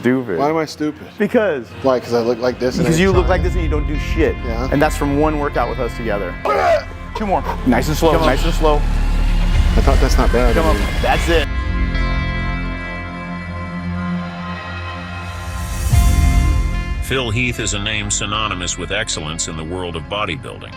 stupid. Why am I stupid? Because. Why? Because I look like this. Because you look like this and you don't do shit. Yeah. And that's from one workout with us together. 2 more. Nice and slow. Nice and slow. I thought that's not bad. Come on. That's it. Phil Heath is a name synonymous with excellence in the world of bodybuilding.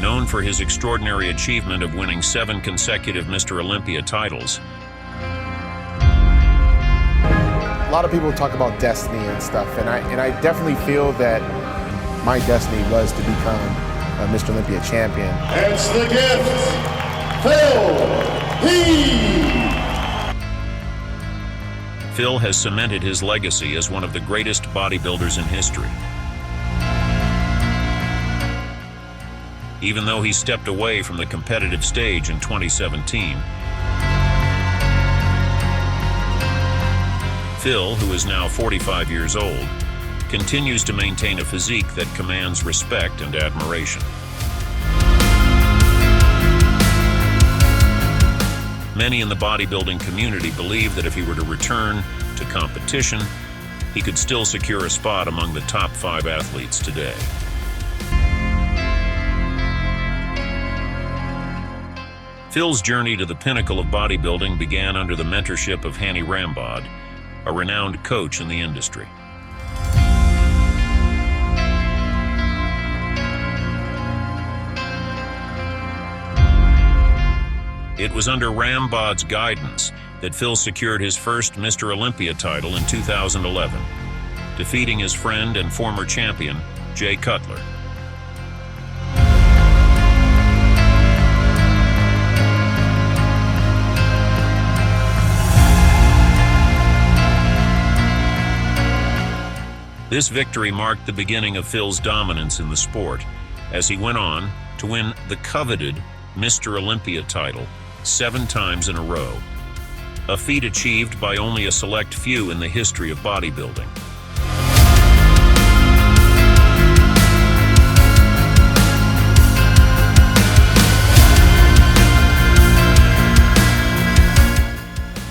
Known for his extraordinary achievement of winning 7 consecutive Mr. Olympia titles. A lot of people talk about destiny and stuff, and I definitely feel that my destiny was to become a Mr. Olympia champion. It's the gift, Phil Heath. Phil has cemented his legacy as one of the greatest bodybuilders in history. Even though he stepped away from the competitive stage in 2017, Phil, who is now 45 years old, continues to maintain a physique that commands respect and admiration. Many in the bodybuilding community believe that if he were to return to competition, he could still secure a spot among the top 5 athletes today. Phil's journey to the pinnacle of bodybuilding began under the mentorship of Hanny Rambod, a renowned coach in the industry. It was under Rambod's guidance that Phil secured his first Mr. Olympia title in 2011, defeating his friend and former champion, Jay Cutler. This victory marked the beginning of Phil's dominance in the sport, as he went on to win the coveted Mr. Olympia title 7 times in a row, a feat achieved by only a select few in the history of bodybuilding.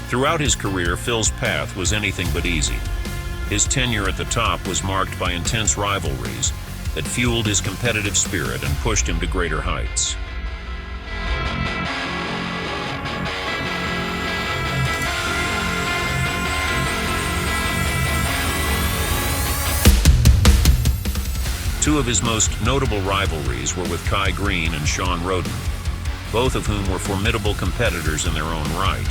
Throughout his career, Phil's path was anything but easy. His tenure at the top was marked by intense rivalries that fueled his competitive spirit and pushed him to greater heights. Two of his most notable rivalries were with Kai Green and Sean Roden, both of whom were formidable competitors in their own right.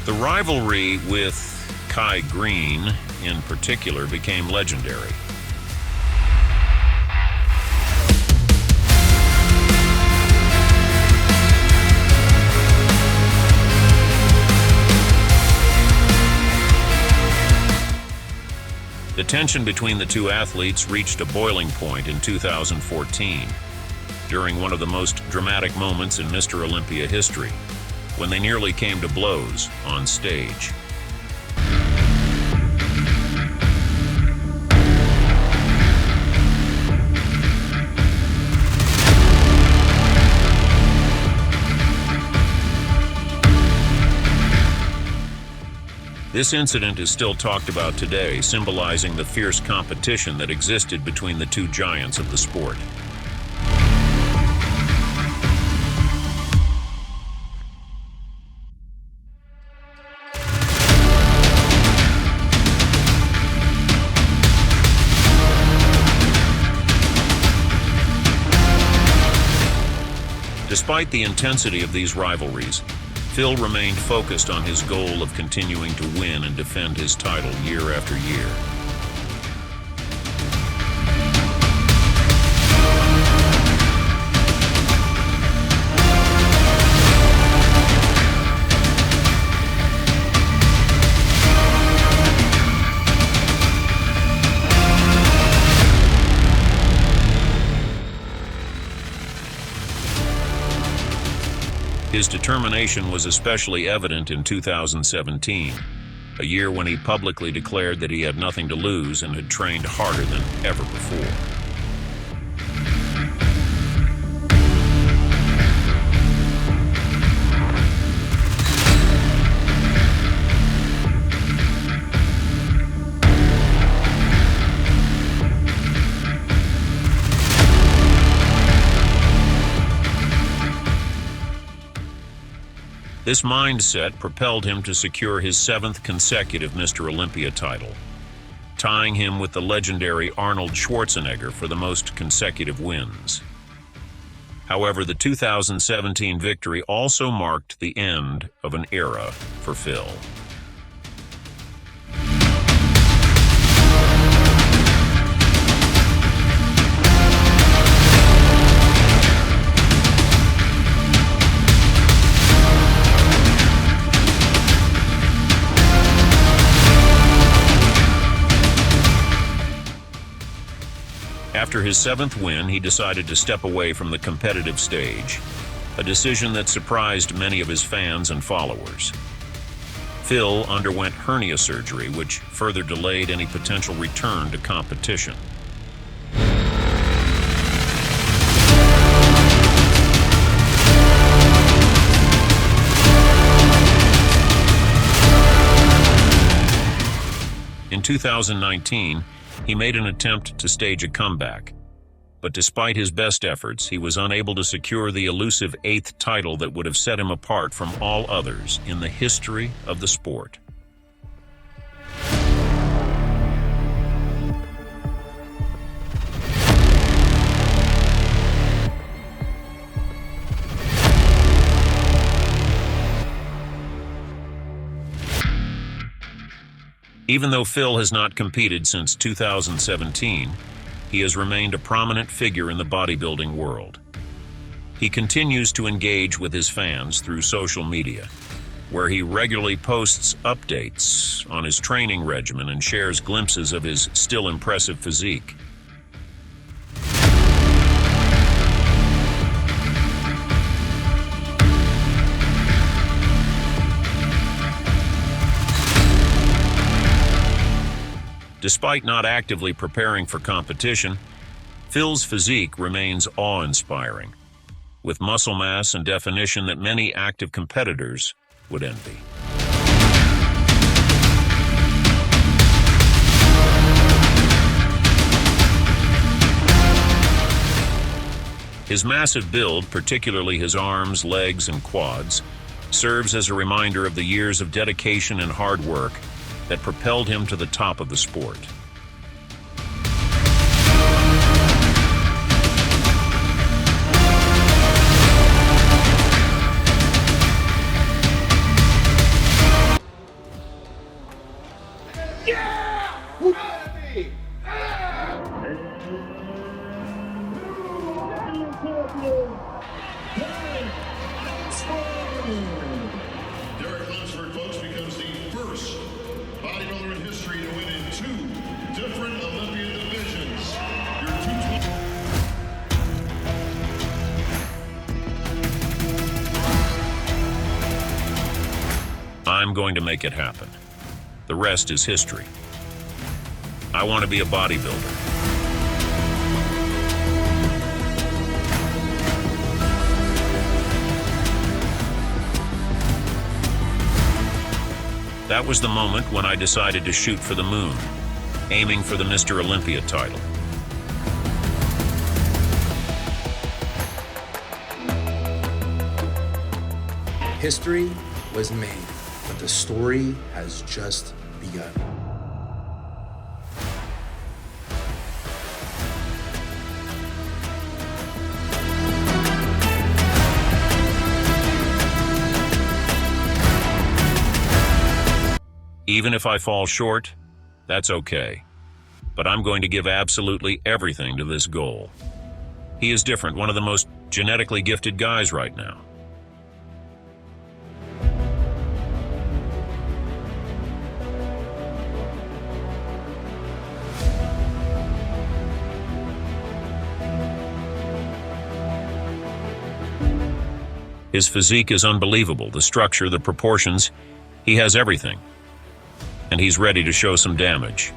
The rivalry with Kai Green, in particular, became legendary. The tension between the two athletes reached a boiling point in 2014, during one of the most dramatic moments in Mr. Olympia history, when they nearly came to blows on stage. This incident is still talked about today, symbolizing the fierce competition that existed between the two giants of the sport. Despite the intensity of these rivalries, Phil remained focused on his goal of continuing to win and defend his title year after year. His determination was especially evident in 2017, a year when he publicly declared that he had nothing to lose and had trained harder than ever before. This mindset propelled him to secure his 7th consecutive Mr. Olympia title, tying him with the legendary Arnold Schwarzenegger for the most consecutive wins. However, the 2017 victory also marked the end of an era for Phil. After his 7th win, he decided to step away from the competitive stage, a decision that surprised many of his fans and followers. Phil underwent hernia surgery, which further delayed any potential return to competition. In 2019, he made an attempt to stage a comeback, but despite his best efforts, he was unable to secure the elusive 8th title that would have set him apart from all others in the history of the sport. Even though Phil has not competed since 2017, he has remained a prominent figure in the bodybuilding world. He continues to engage with his fans through social media, where he regularly posts updates on his training regimen and shares glimpses of his still impressive physique. Despite not actively preparing for competition, Phil's physique remains awe-inspiring, with muscle mass and definition that many active competitors would envy. His massive build, particularly his arms, legs, and quads, serves as a reminder of the years of dedication and hard work that propelled him to the top of the sport. Derek Lunsford, folks, becomes the first bodybuilder in history to win in 2 different Olympia divisions. Your 220. I'm going to make it happen. The rest is history. I want to be a bodybuilder. That was the moment when I decided to shoot for the moon, aiming for the Mr. Olympia title. History was made, but the story has just begun. Even if I fall short, that's okay. But I'm going to give absolutely everything to this goal. He is different, one of the most genetically gifted guys right now. His physique is unbelievable, the structure, the proportions. He has everything. And he's ready to show some damage.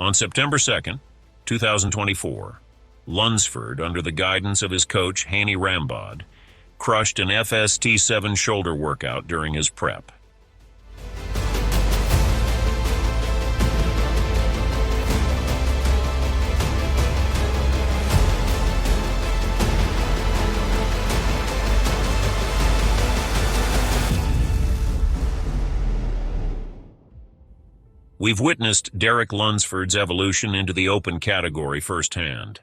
On September 2nd, 2024, Lunsford, under the guidance of his coach, Haney Rambod, crushed an FST7 shoulder workout during his prep. We've witnessed Derek Lunsford's evolution into the open category firsthand.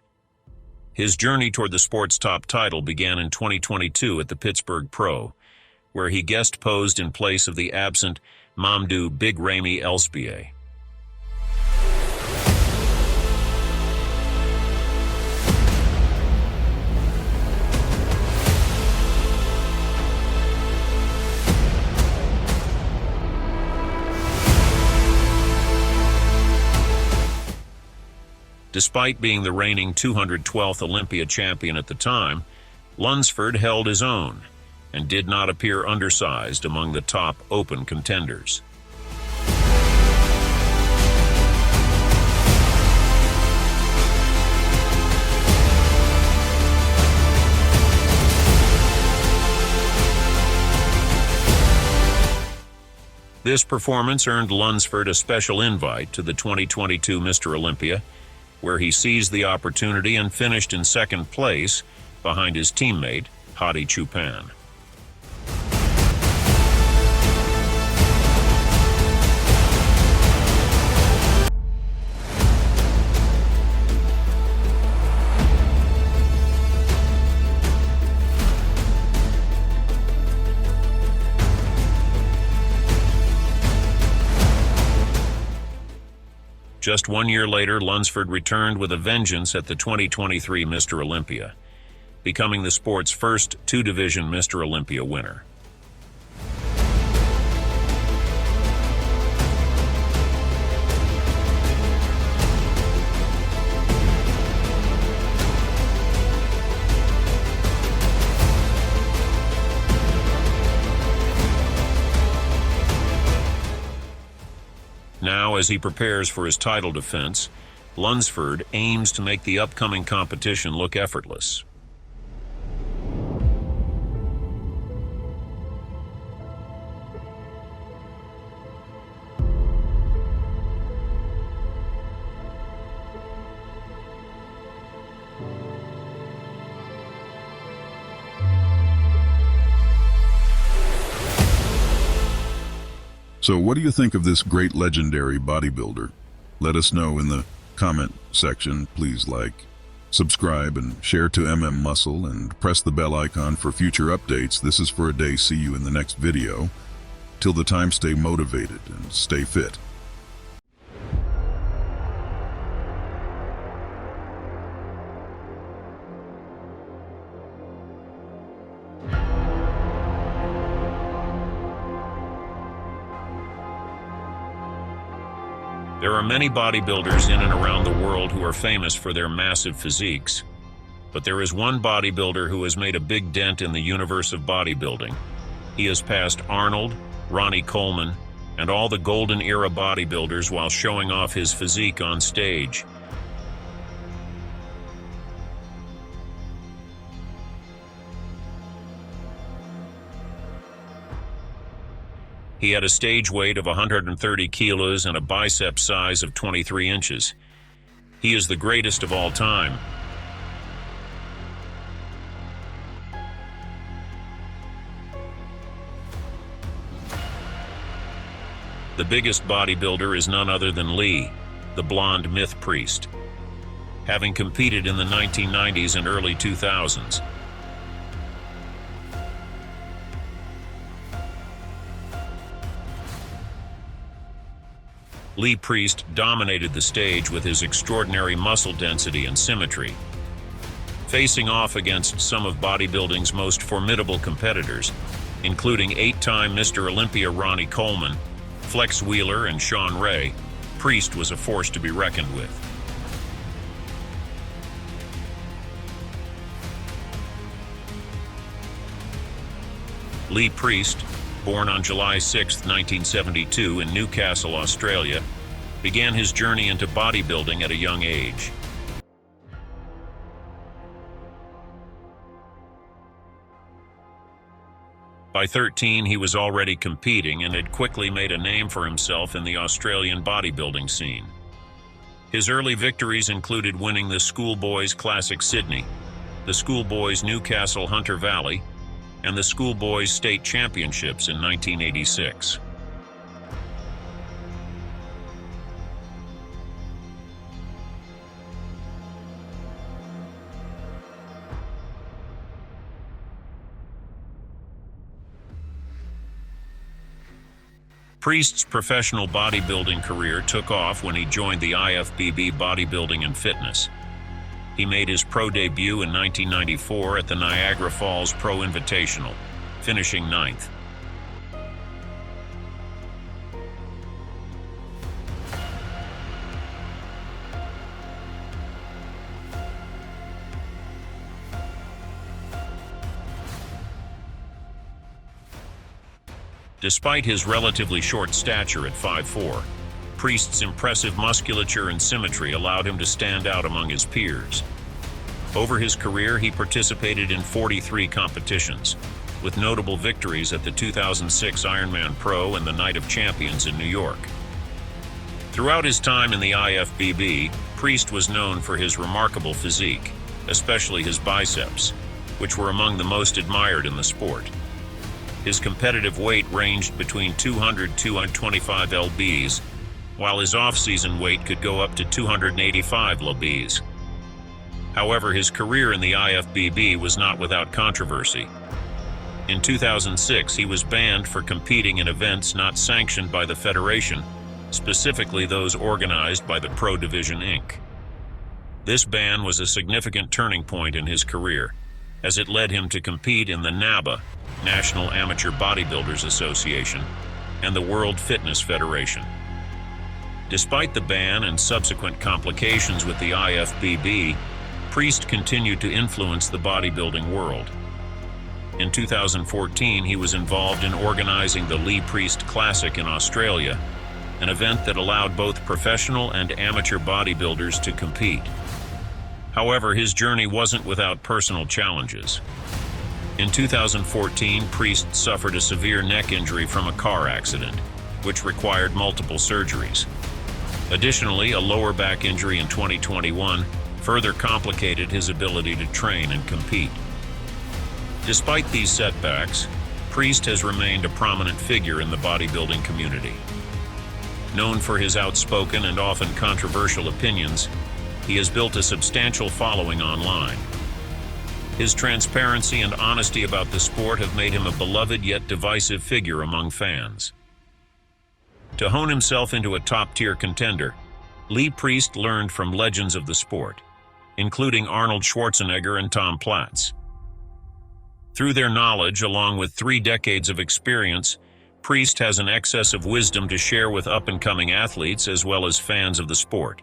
His journey toward the sport's top title began in 2022 at the Pittsburgh Pro, where he guest posed in place of the absent Mamadou Big Ramy Elspieh. Despite being the reigning 212th Olympia champion at the time, Lunsford held his own and did not appear undersized among the top open contenders. This performance earned Lunsford a special invite to the 2022 Mr. Olympia, where he seized the opportunity and finished in second place behind his teammate, Hadi Choopan. Just 1 year later, Lunsford returned with a vengeance at the 2023 Mr. Olympia, becoming the sport's first two-division Mr. Olympia winner. Now, as he prepares for his title defense, Lunsford aims to make the upcoming competition look effortless. So what do you think of this great legendary bodybuilder? Let us know in the comment section. Please like, subscribe, and share to Muscle, and press the bell icon for future updates. This is For a Day. See you in the next video. Till the time, stay motivated and stay fit. There are many bodybuilders in and around the world who are famous for their massive physiques. But there is one bodybuilder who has made a big dent in the universe of bodybuilding. He has passed Arnold, Ronnie Coleman, and all the golden era bodybuilders while showing off his physique on stage. He had a stage weight of 130 kilos and a bicep size of 23 inches. He is the greatest of all time. The biggest bodybuilder is none other than Lee, the blonde myth priest. Having competed in the 1990s and early 2000s, Lee Priest dominated the stage with his extraordinary muscle density and symmetry. Facing off against some of bodybuilding's most formidable competitors, including 8-time Mr. Olympia Ronnie Coleman, Flex Wheeler, and Sean Ray, Priest was a force to be reckoned with. Lee Priest, born on July 6, 1972 in Newcastle, Australia, began his journey into bodybuilding at a young age. By 13, he was already competing and had quickly made a name for himself in the Australian bodybuilding scene. His early victories included winning the Schoolboys Classic Sydney, the Schoolboys Newcastle Hunter Valley, and the Schoolboys State Championships in 1986. Priest's professional bodybuilding career took off when he joined the IFBB Bodybuilding and Fitness. He made his pro debut in 1994 at the Niagara Falls Pro Invitational, finishing 9th. Despite his relatively short stature at 5'4", Priest's impressive musculature and symmetry allowed him to stand out among his peers. Over his career, he participated in 43 competitions, with notable victories at the 2006 Ironman Pro and the Night of Champions in New York. Throughout his time in the IFBB, Priest was known for his remarkable physique, especially his biceps, which were among the most admired in the sport. His competitive weight ranged between 200 and 225 lbs, while his off-season weight could go up to 285 lbs. However, his career in the IFBB was not without controversy. In 2006, he was banned for competing in events not sanctioned by the federation, specifically those organized by the Pro Division Inc. This ban was a significant turning point in his career, as it led him to compete in the NABA, National Amateur Bodybuilders Association, and the World Fitness Federation. Despite the ban and subsequent complications with the IFBB, Priest continued to influence the bodybuilding world. In 2014, he was involved in organizing the Lee Priest Classic in Australia, an event that allowed both professional and amateur bodybuilders to compete. However, his journey wasn't without personal challenges. In 2014, Priest suffered a severe neck injury from a car accident, which required multiple surgeries. Additionally, a lower back injury in 2021 further complicated his ability to train and compete. Despite these setbacks, Priest has remained a prominent figure in the bodybuilding community. Known for his outspoken and often controversial opinions, he has built a substantial following online. His transparency and honesty about the sport have made him a beloved yet divisive figure among fans. To hone himself into a top-tier contender, Lee Priest learned from legends of the sport, including Arnold Schwarzenegger and Tom Platz. Through their knowledge, along with 3 decades of experience, Priest has an excess of wisdom to share with up-and-coming athletes as well as fans of the sport.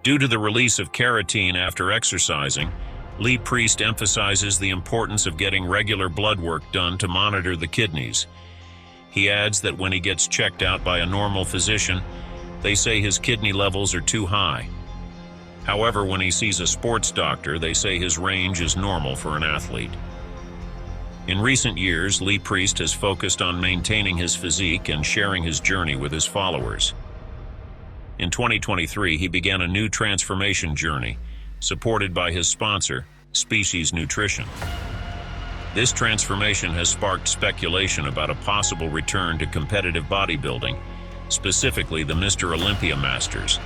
Due to the release of keratin after exercising, Lee Priest emphasizes the importance of getting regular blood work done to monitor the kidneys. He adds that when he gets checked out by a normal physician, they say his kidney levels are too high. However, when he sees a sports doctor, they say his range is normal for an athlete. In recent years, Lee Priest has focused on maintaining his physique and sharing his journey with his followers. In 2023, he began a new transformation journey, supported by his sponsor, Species Nutrition. This transformation has sparked speculation about a possible return to competitive bodybuilding, specifically the Mr. Olympia Masters,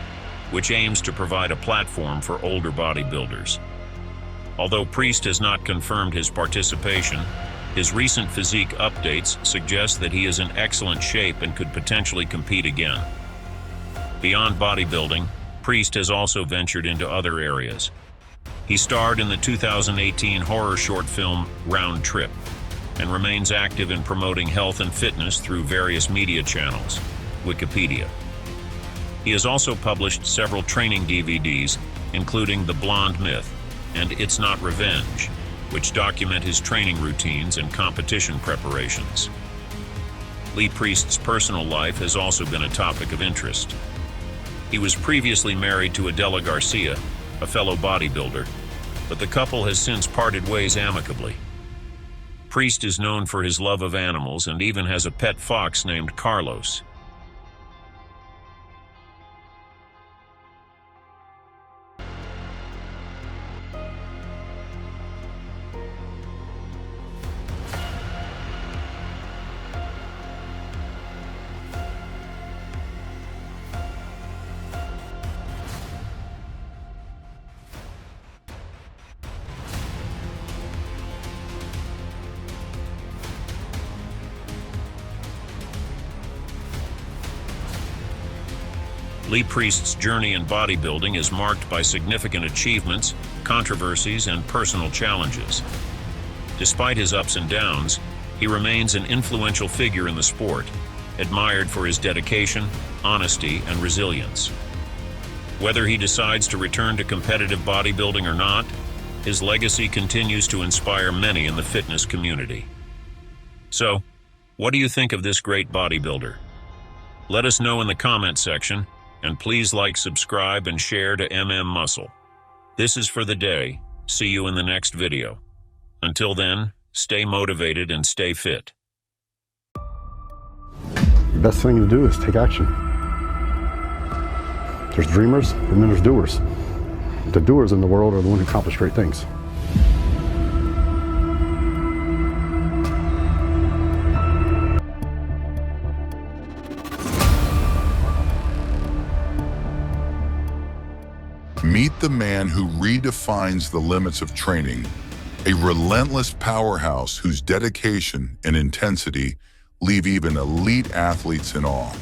which aims to provide a platform for older bodybuilders. Although Priest has not confirmed his participation, his recent physique updates suggest that he is in excellent shape and could potentially compete again. Beyond bodybuilding, Priest has also ventured into other areas. He starred in the 2018 horror short film Round Trip and remains active in promoting health and fitness through various media channels, Wikipedia. He has also published several training DVDs, including The Blonde Myth and It's Not Revenge, which document his training routines and competition preparations. Lee Priest's personal life has also been a topic of interest. He was previously married to Adela Garcia, a fellow bodybuilder, but the couple has since parted ways amicably. Priest is known for his love of animals and even has a pet fox named Carlos. Lee Priest's journey in bodybuilding is marked by significant achievements, controversies, and personal challenges. Despite his ups and downs, he remains an influential figure in the sport, admired for his dedication, honesty, and resilience. Whether he decides to return to competitive bodybuilding or not, his legacy continues to inspire many in the fitness community. So, what do you think of this great bodybuilder? Let us know in the comment section, and please like, subscribe, and share to Muscle. This is for the day. See you in the next video. Until then, stay motivated and stay fit. The best thing to do is take action. There's dreamers, and then there's doers. The doers in the world are the ones who accomplish great things. Meet the man who redefines the limits of training, a relentless powerhouse whose dedication and intensity leave even elite athletes in awe.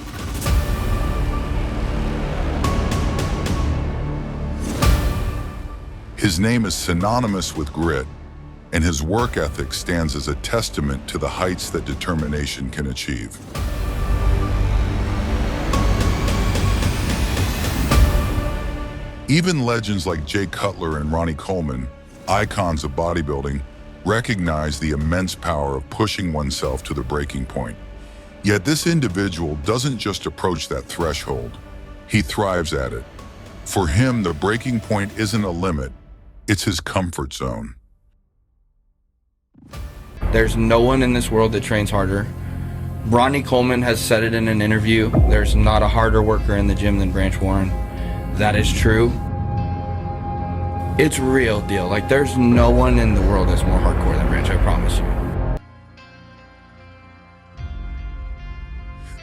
His name is synonymous with grit, and his work ethic stands as a testament to the heights that determination can achieve. Even legends like Jay Cutler and Ronnie Coleman, icons of bodybuilding, recognize the immense power of pushing oneself to the breaking point. Yet this individual doesn't just approach that threshold, he thrives at it. For him, the breaking point isn't a limit, it's his comfort zone. There's no one in this world that trains harder. Ronnie Coleman has said it in an interview, there's not a harder worker in the gym than Branch Warren. That is true. It's real deal. Like, there's no one in the world that's more hardcore than Branch, I promise you.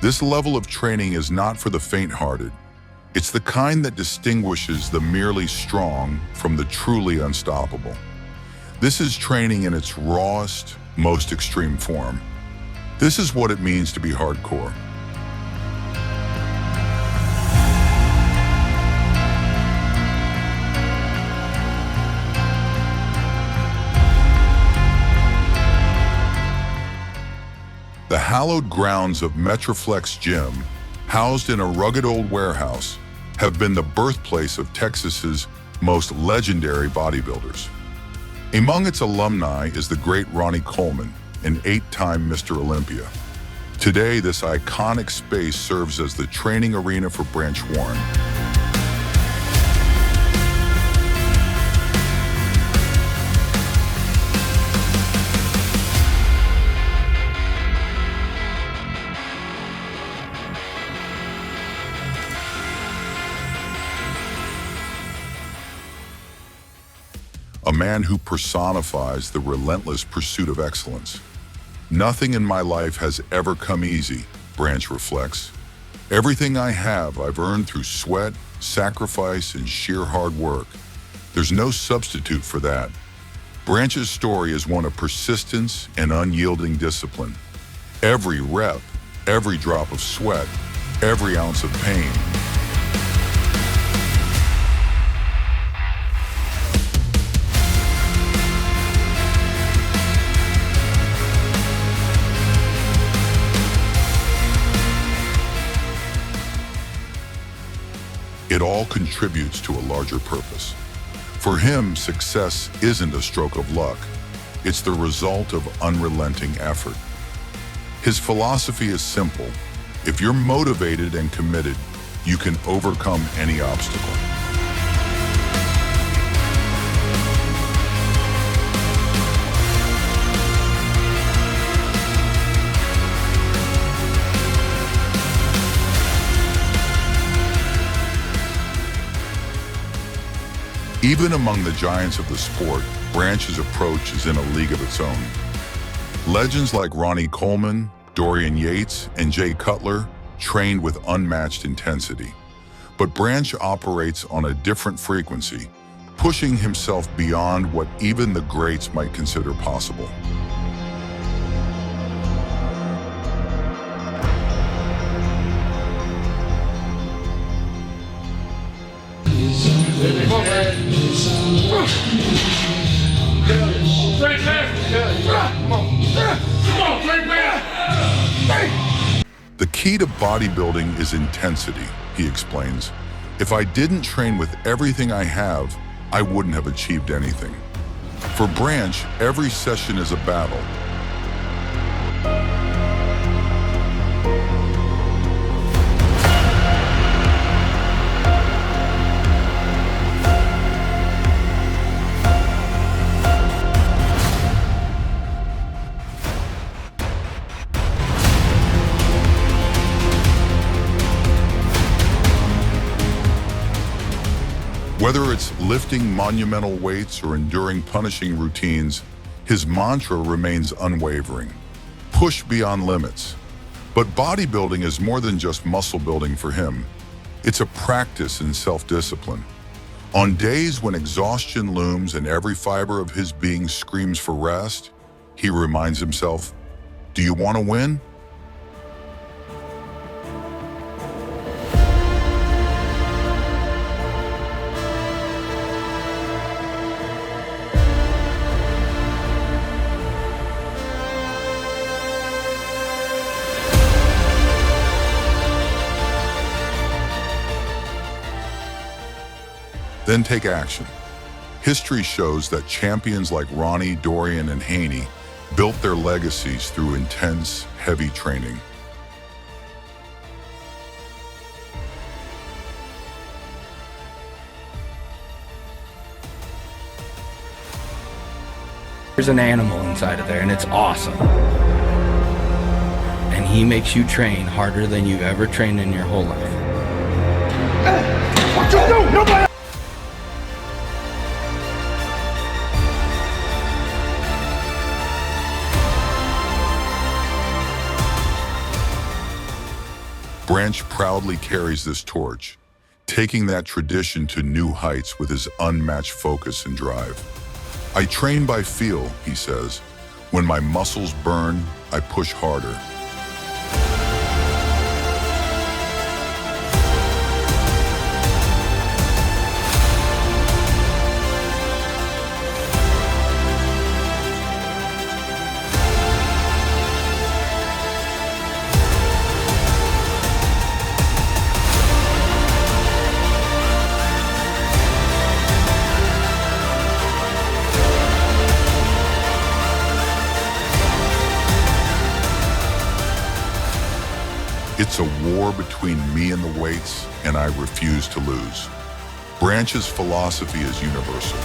This level of training is not for the faint-hearted. It's the kind that distinguishes the merely strong from the truly unstoppable. This is training in its rawest, most extreme form. This is what it means to be hardcore. The hallowed grounds of Metroflex Gym, housed in a rugged old warehouse, have been the birthplace of Texas's most legendary bodybuilders. Among its alumni is the great Ronnie Coleman, an 8-time Mr. Olympia. Today, this iconic space serves as the training arena for Branch Warren. A man who personifies the relentless pursuit of excellence. Nothing in my life has ever come easy, Branch reflects. Everything I have, I've earned through sweat, sacrifice, and sheer hard work. There's no substitute for that. Branch's story is one of persistence and unyielding discipline. Every rep, every drop of sweat, every ounce of pain. It all contributes to a larger purpose. For him, success isn't a stroke of luck. It's the result of unrelenting effort. His philosophy is simple. If you're motivated and committed, you can overcome any obstacle. Even among the giants of the sport, Branch's approach is in a league of its own. Legends like Ronnie Coleman, Dorian Yates, and Jay Cutler trained with unmatched intensity. But Branch operates on a different frequency, pushing himself beyond what even the greats might consider possible. The key to bodybuilding is intensity, he explains. If I didn't train with everything I have, I wouldn't have achieved anything. For Branch, every session is a battle. Whether it's lifting monumental weights or enduring punishing routines, his mantra remains unwavering. Push beyond limits. But bodybuilding is more than just muscle building for him. It's a practice in self-discipline. On days when exhaustion looms and every fiber of his being screams for rest, he reminds himself, "Do you want to win?" Then take action. History shows that champions like Ronnie, Dorian, and Haney built their legacies through intense, heavy training. There's an animal inside of there, and it's awesome. And he makes you train harder than you've ever trained in your whole life. What you do? Nobody. Branch proudly carries this torch, taking that tradition to new heights with his unmatched focus and drive. I train by feel, he says. When my muscles burn, I push harder. It's a war between me and the weights, and I refuse to lose. Branch's philosophy is universal.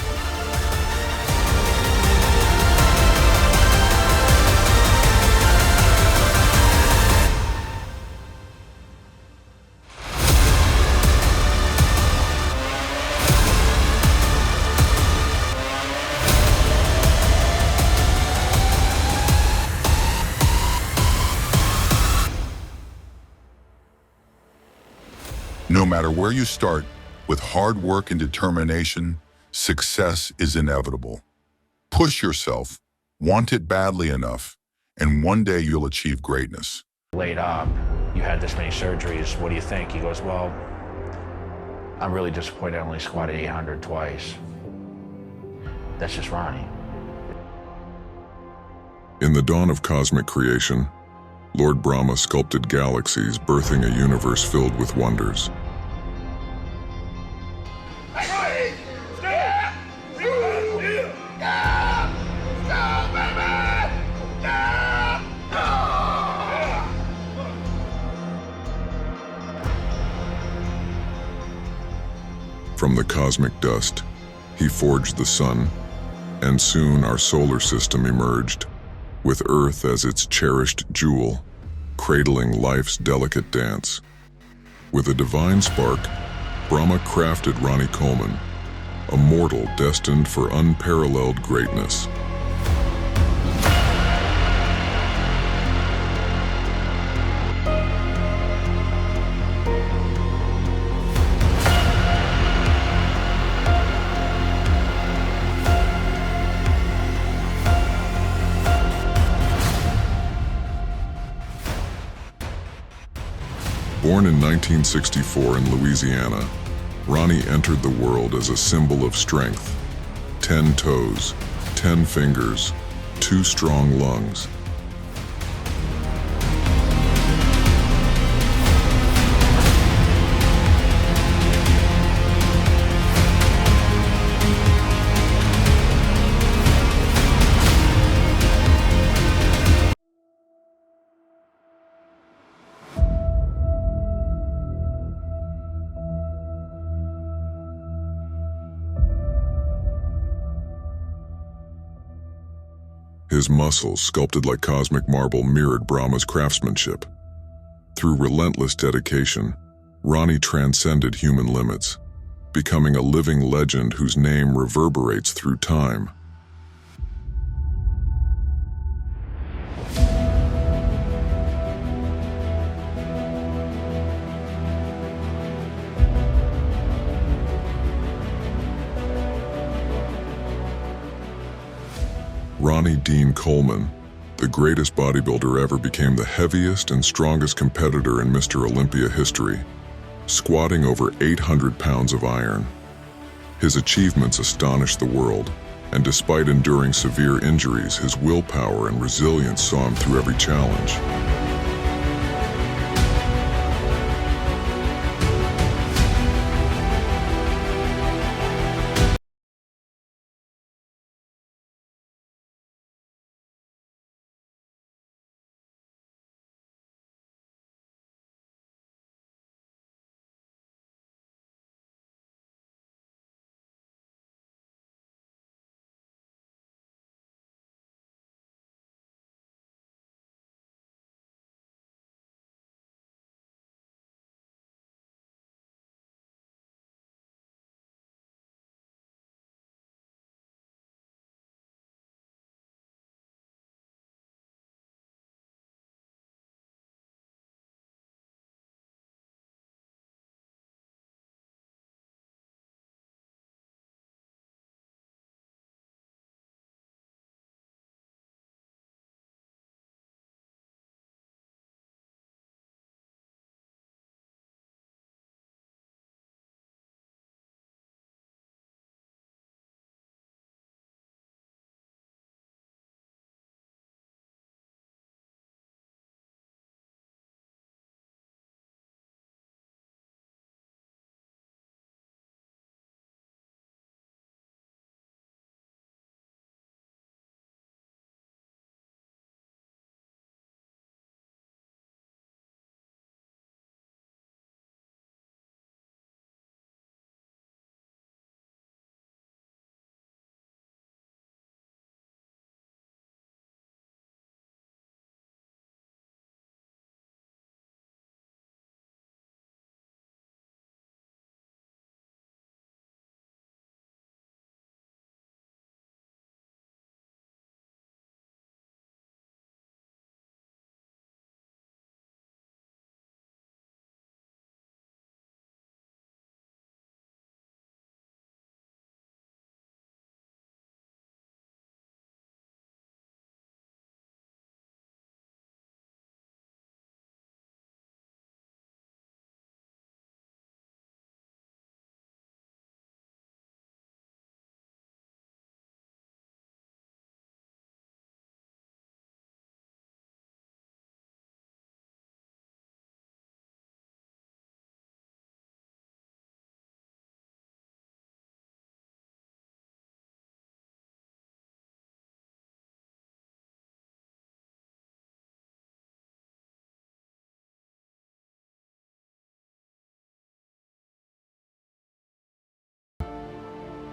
No matter where you start, with hard work and determination, success is inevitable. Push yourself, want it badly enough, and one day you'll achieve greatness. Laid up, you had this many surgeries, what do you think? He goes, well, I'm really disappointed I only squatted 800 twice. That's just Ronnie. In the dawn of cosmic creation, Lord Brahma sculpted galaxies, birthing a universe filled with wonders. From the cosmic dust, he forged the sun, and soon our solar system emerged, with Earth as its cherished jewel, cradling life's delicate dance. With a divine spark, Brahma crafted Ronnie Coleman, a mortal destined for unparalleled greatness. Born in 1964 in Louisiana, Ronnie entered the world as a symbol of strength. 10 toes, 10 fingers, 2 strong lungs. His muscles, sculpted like cosmic marble, mirrored Brahma's craftsmanship. Through relentless dedication, Ronnie transcended human limits, becoming a living legend whose name reverberates through time. Ronnie Dean Coleman, the greatest bodybuilder ever, became the heaviest and strongest competitor in Mr. Olympia history, squatting over 800 pounds of iron. His achievements astonished the world, and despite enduring severe injuries, his willpower and resilience saw him through every challenge.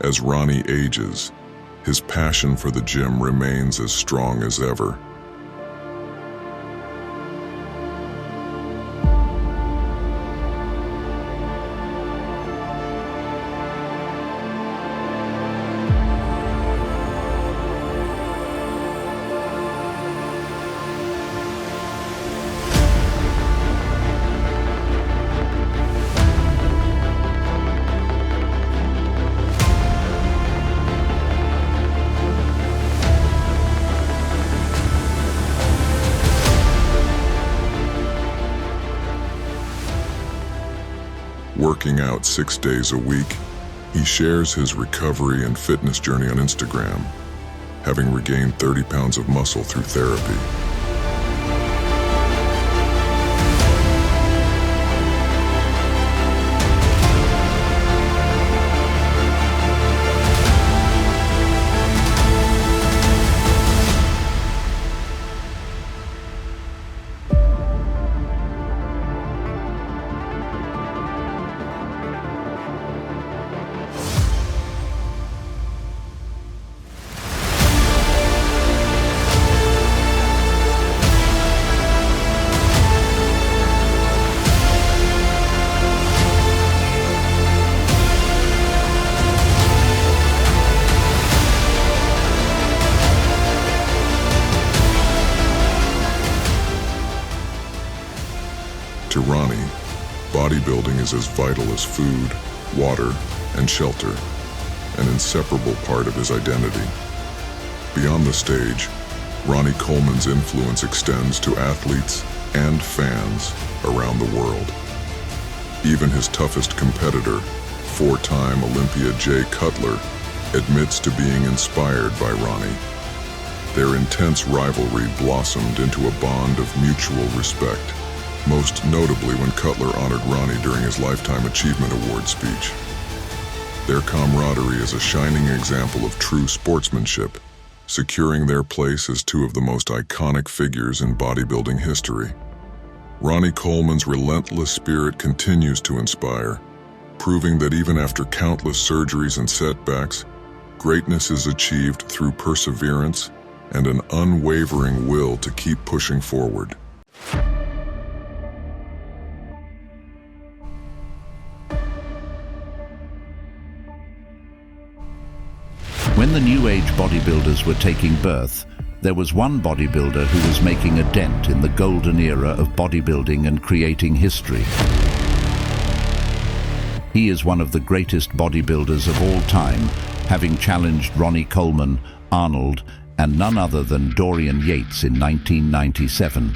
As Ronnie ages, his passion for the gym remains as strong as ever. Working out 6 days a week, he shares his recovery and fitness journey on Instagram, having regained 30 pounds of muscle through therapy. To Ronnie, bodybuilding is as vital as food, water, and shelter, an inseparable part of his identity. Beyond the stage, Ronnie Coleman's influence extends to athletes and fans around the world. Even his toughest competitor, four-time Olympia Jay Cutler, admits to being inspired by Ronnie. Their intense rivalry blossomed into a bond of mutual respect, most notably when Cutler honored Ronnie during his Lifetime Achievement Award speech. Their camaraderie is a shining example of true sportsmanship, securing their place as two of the most iconic figures in bodybuilding history. Ronnie Coleman's relentless spirit continues to inspire, proving that even after countless surgeries and setbacks, greatness is achieved through perseverance and an unwavering will to keep pushing forward. When the New Age bodybuilders were taking birth, there was one bodybuilder who was making a dent in the golden era of bodybuilding and creating history. He is one of the greatest bodybuilders of all time, having challenged Ronnie Coleman, Arnold, and none other than Dorian Yates in 1997.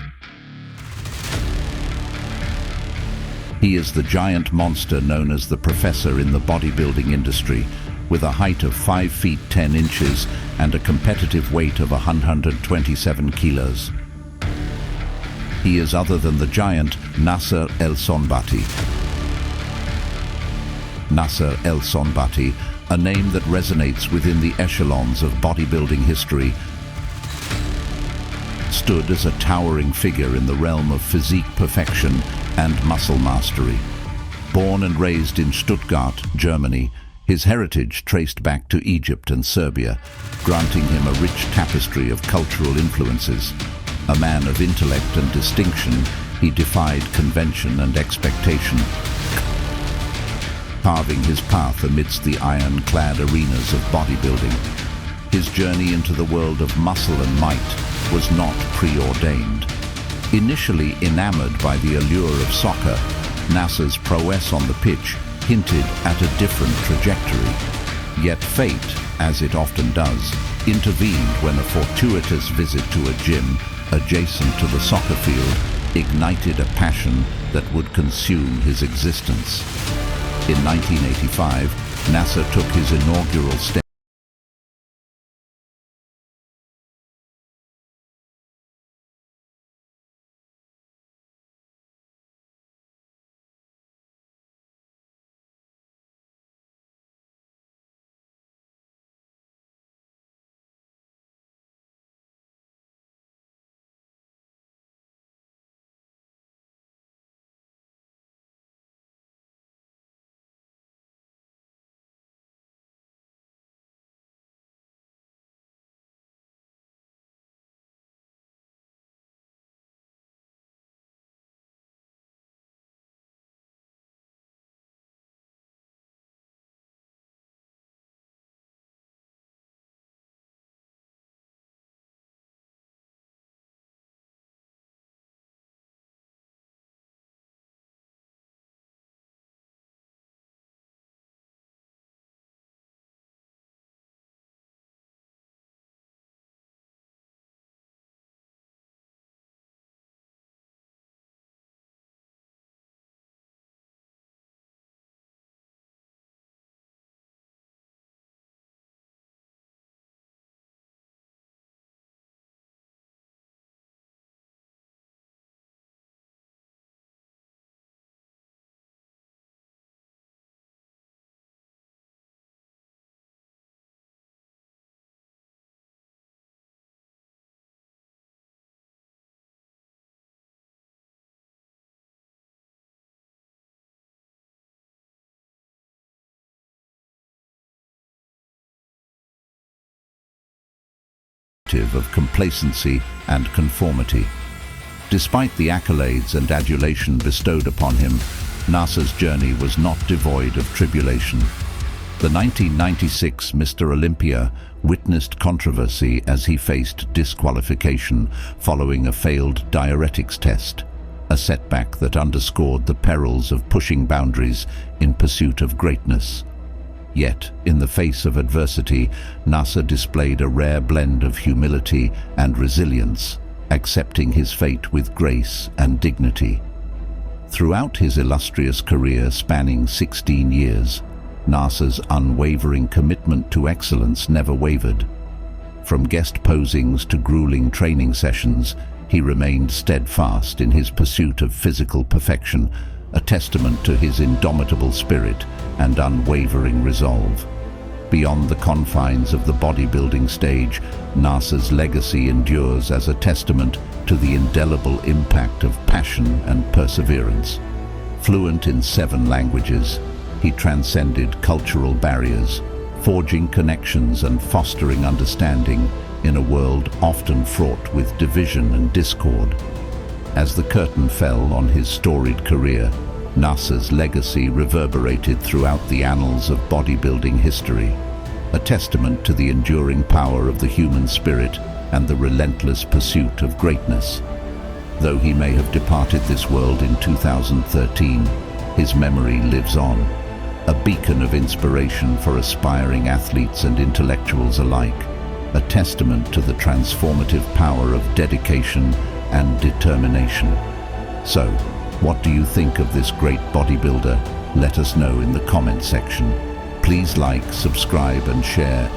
He is the giant monster known as the Professor in the bodybuilding industry, with a height of 5 feet 10 inches and a competitive weight of 127 kilos. He is other than the giant Nasser El Sonbati. Nasser El Sonbati, a name that resonates within the echelons of bodybuilding history, stood as a towering figure in the realm of physique perfection and muscle mastery. Born and raised in Stuttgart, Germany, his heritage traced back to Egypt and Serbia, granting him a rich tapestry of cultural influences. A man of intellect and distinction, he defied convention and expectation, carving his path amidst the iron-clad arenas of bodybuilding. His journey into the world of muscle and might was not preordained. Initially enamored by the allure of soccer, Nasser's prowess on the pitch hinted at a different trajectory. Yet fate, as it often does, intervened when a fortuitous visit to a gym adjacent to the soccer field ignited a passion that would consume his existence. In 1985, Nasser took his inaugural step indicative of complacency and conformity. Despite the accolades and adulation bestowed upon him, Nasser's journey was not devoid of tribulation. The 1996 Mr. Olympia witnessed controversy as he faced disqualification following a failed diuretics test, a setback that underscored the perils of pushing boundaries in pursuit of greatness. Yet, in the face of adversity, Nasser displayed a rare blend of humility and resilience, accepting his fate with grace and dignity. Throughout his illustrious career spanning 16 years, Nasser's unwavering commitment to excellence never wavered. From guest posings to grueling training sessions, he remained steadfast in his pursuit of physical perfection, a testament to his indomitable spirit and unwavering resolve. Beyond the confines of the bodybuilding stage, Nasser's legacy endures as a testament to the indelible impact of passion and perseverance. Fluent in 7 languages, he transcended cultural barriers, forging connections and fostering understanding in a world often fraught with division and discord. As the curtain fell on his storied career, Nasser's legacy reverberated throughout the annals of bodybuilding history, a testament to the enduring power of the human spirit and the relentless pursuit of greatness. Though he may have departed this world in 2013, his memory lives on, a beacon of inspiration for aspiring athletes and intellectuals alike, a testament to the transformative power of dedication and determination. So, what do you think of this great bodybuilder? Let us know in the comment section. Please like, subscribe and share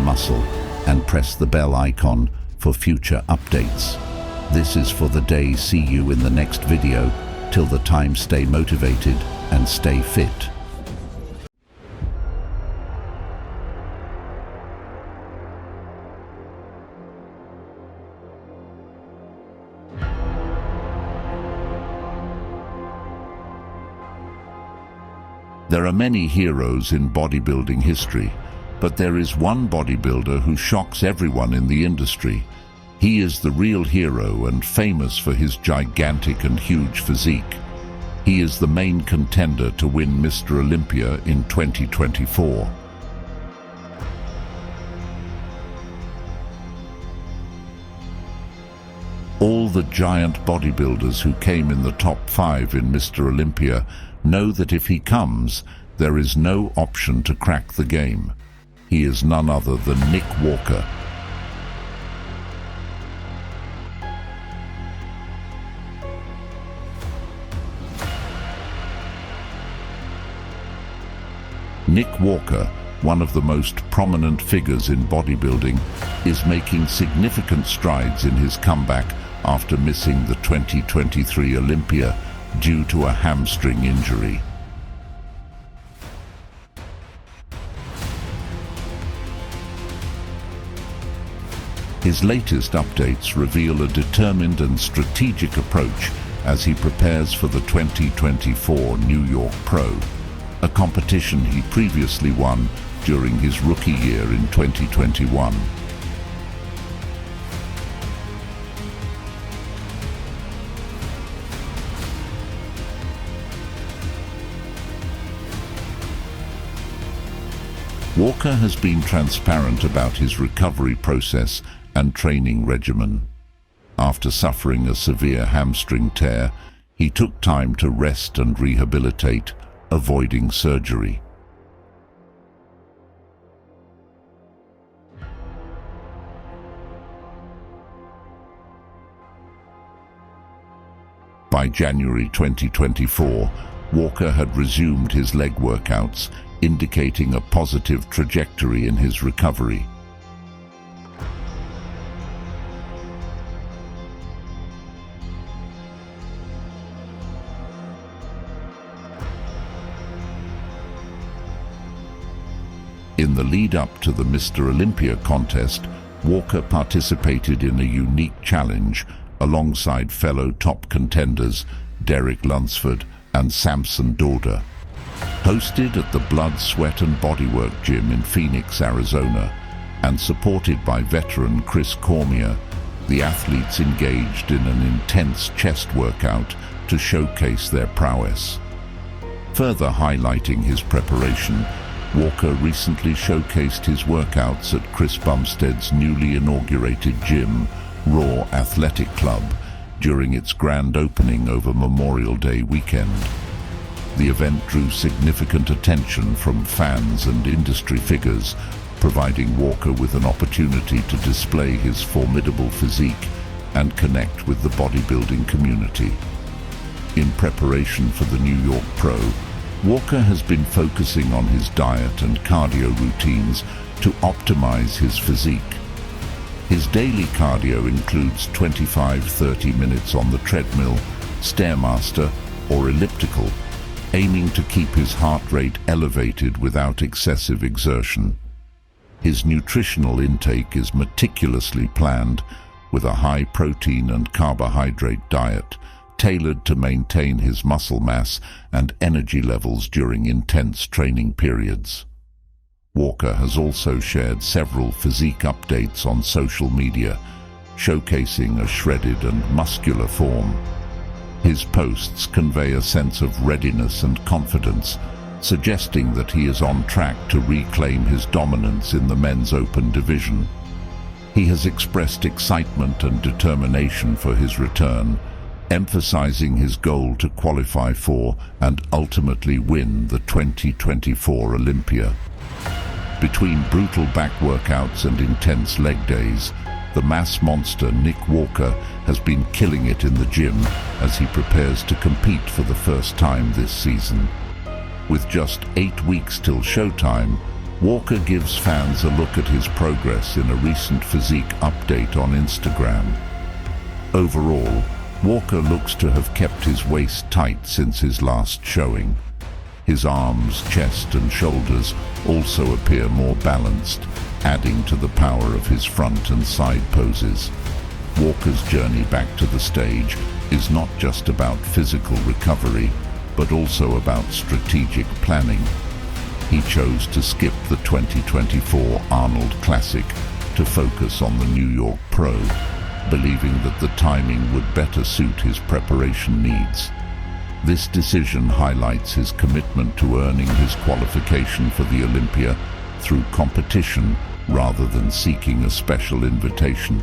Muscle and press the bell icon for future updates. This is for the day. See you in the next video. Till the time, stay motivated and stay fit. There are many heroes in bodybuilding history, but there is one bodybuilder who shocks everyone in the industry. He is the real hero and famous for his gigantic and huge physique. He is the main contender to win Mr. Olympia in 2024. All the giant bodybuilders who came in the top 5 in Mr. Olympia know that if he comes, there is no option to crack the game. He is none other than Nick Walker. Nick Walker, one of the most prominent figures in bodybuilding, is making significant strides in his comeback after missing the 2023 Olympia due to a hamstring injury. His latest updates reveal a determined and strategic approach as he prepares for the 2024 New York Pro, a competition he previously won during his rookie year in 2021. Walker has been transparent about his recovery process and training regimen. After suffering a severe hamstring tear, he took time to rest and rehabilitate, avoiding surgery. By January 2024, Walker had resumed his leg workouts, indicating a positive trajectory in his recovery. In the lead-up to the Mr. Olympia contest, Walker participated in a unique challenge alongside fellow top contenders Derek Lunsford and Samson Dauda. Hosted at the Blood, Sweat and Bodywork Gym in Phoenix, Arizona, and supported by veteran COMMENT, the athletes engaged in an intense chest workout to showcase their prowess. Further highlighting his preparation, Walker recently showcased his workouts at Chris Bumstead's newly inaugurated gym, Raw Athletic Club, during its grand opening over Memorial Day weekend. The event drew significant attention from fans and industry figures, providing Walker with an opportunity to display his formidable physique and connect with the bodybuilding community. In preparation for the New York Pro, Walker has been focusing on his diet and cardio routines to optimize his physique. His daily cardio includes 25-30 minutes on the treadmill, Stairmaster, or elliptical, aiming to keep his heart rate elevated without excessive exertion. His nutritional intake is meticulously planned, with a high protein and carbohydrate diet, tailored to maintain his muscle mass and energy levels during intense training periods. Walker has also shared several physique updates on social media, showcasing a shredded and muscular form. His posts convey a sense of readiness and confidence, suggesting that he is on track to reclaim his dominance in the men's open division. He has expressed excitement and determination for his return, emphasizing his goal to qualify for and ultimately win the 2024 Olympia. Between brutal back workouts and intense leg days, the mass monster Nick Walker has been killing it in the gym as he prepares to compete for the first time this season. With just 8 weeks till showtime, Walker gives fans a look at his progress in a recent physique update on Instagram. Overall, Walker looks to have kept his waist tight since his last showing. His arms, chest and shoulders also appear more balanced, adding to the power of his front and side poses. Walker's journey back to the stage is not just about physical recovery, but also about strategic planning. He chose to skip the 2024 Arnold Classic to focus on the New York Pro, believing that the timing would better suit his preparation needs. This decision highlights his commitment to earning his qualification for the Olympia through competition rather than seeking a special invitation.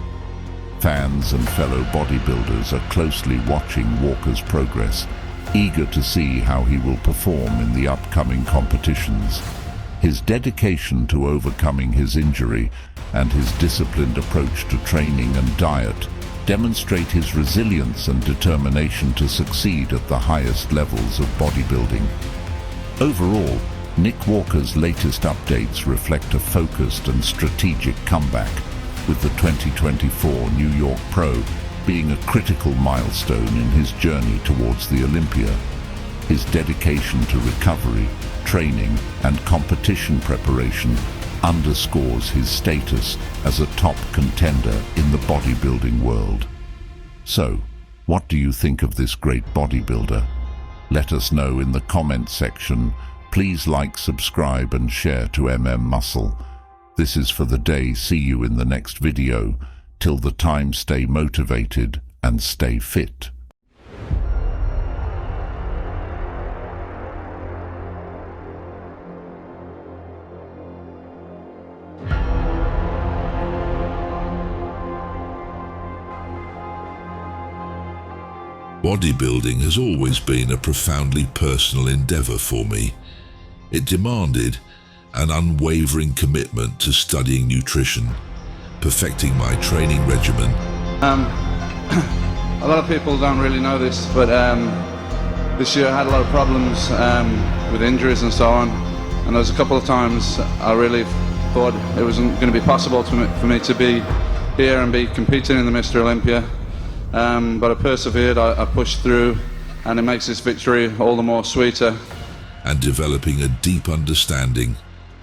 Fans and fellow bodybuilders are closely watching Walker's progress, eager to see how he will perform in the upcoming competitions. His dedication to overcoming his injury and his disciplined approach to training and diet demonstrate his resilience and determination to succeed at the highest levels of bodybuilding. Overall, Nick Walker's latest updates reflect a focused and strategic comeback, with the 2024 New York Pro being a critical milestone in his journey towards the Olympia. His dedication to recovery, training, and competition preparation underscores his status as a top contender in the bodybuilding world. So, what do you think of this great bodybuilder? Let us know in the comment section. Please like, subscribe, and share to Muscle. This is for the day. See you in the next video. Till the time, stay motivated and stay fit. Bodybuilding has always been a profoundly personal endeavour for me. It demanded an unwavering commitment to studying nutrition, perfecting my training regimen. A lot of people don't really know this, but this year I had a lot of problems with injuries and so on, and there was a couple of times I really thought it wasn't going to be possible for me to be here and be competing in the Mr. Olympia. But I persevered, I pushed through, and it makes this victory all the more sweeter. And developing a deep understanding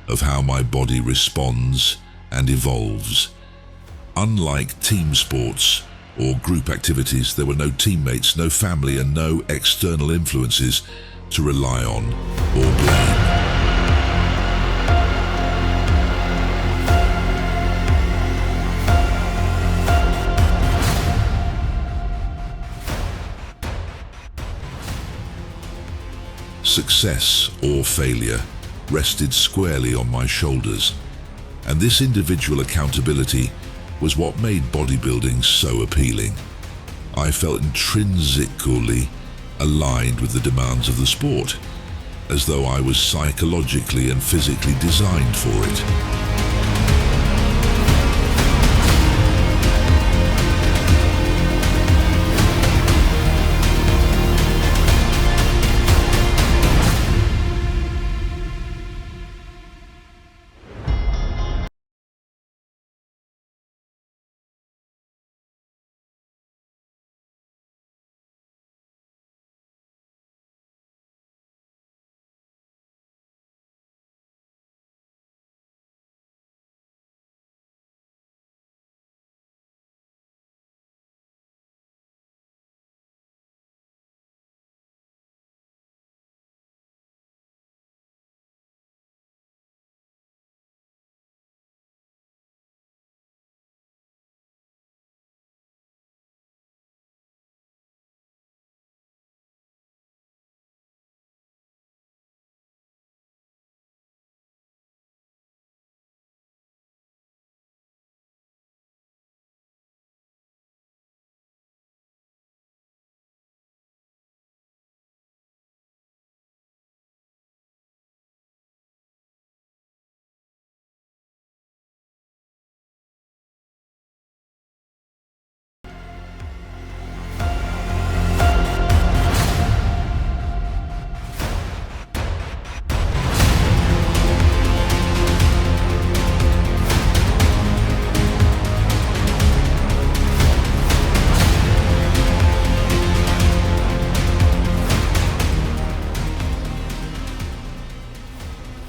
of how my body responds and evolves. Unlike team sports or group activities, there were no teammates, no family, and no external influences to rely on or blame. Success or failure rested squarely on my shoulders, and this individual accountability was what made bodybuilding so appealing. I felt intrinsically aligned with the demands of the sport, as though I was psychologically and physically designed for it.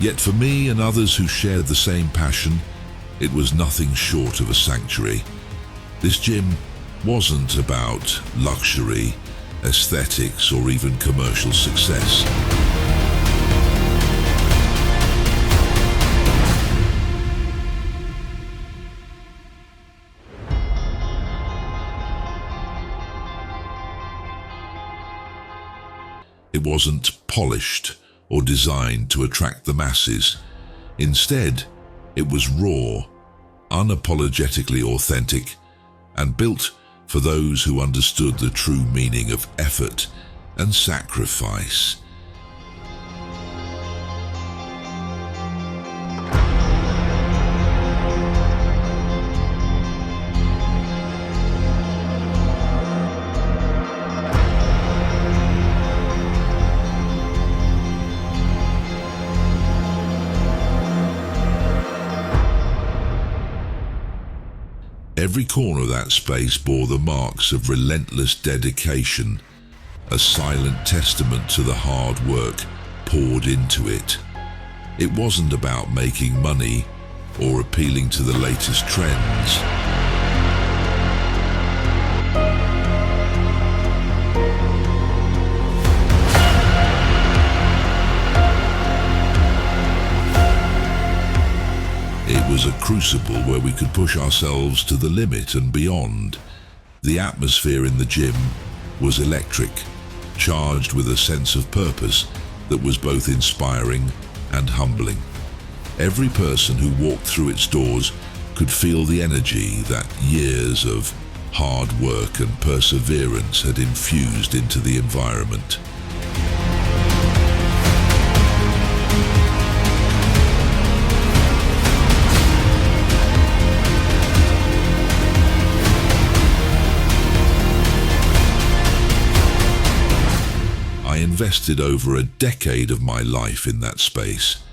Yet for me and others who shared the same passion, it was nothing short of a sanctuary. This gym wasn't about luxury, aesthetics, or even commercial success. It wasn't polished or designed to attract the masses. Instead, it was raw, unapologetically authentic, and built for those who understood the true meaning of effort and sacrifice. Every corner of that space bore the marks of relentless dedication, a silent testament to the hard work poured into it. It wasn't about making money or appealing to the latest trends. It was a crucible where we could push ourselves to the limit and beyond. The atmosphere in the gym was electric, charged with a sense of purpose that was both inspiring and humbling. Every person who walked through its doors could feel the energy that years of hard work and perseverance had infused into the environment. I invested over a decade of my life in that space,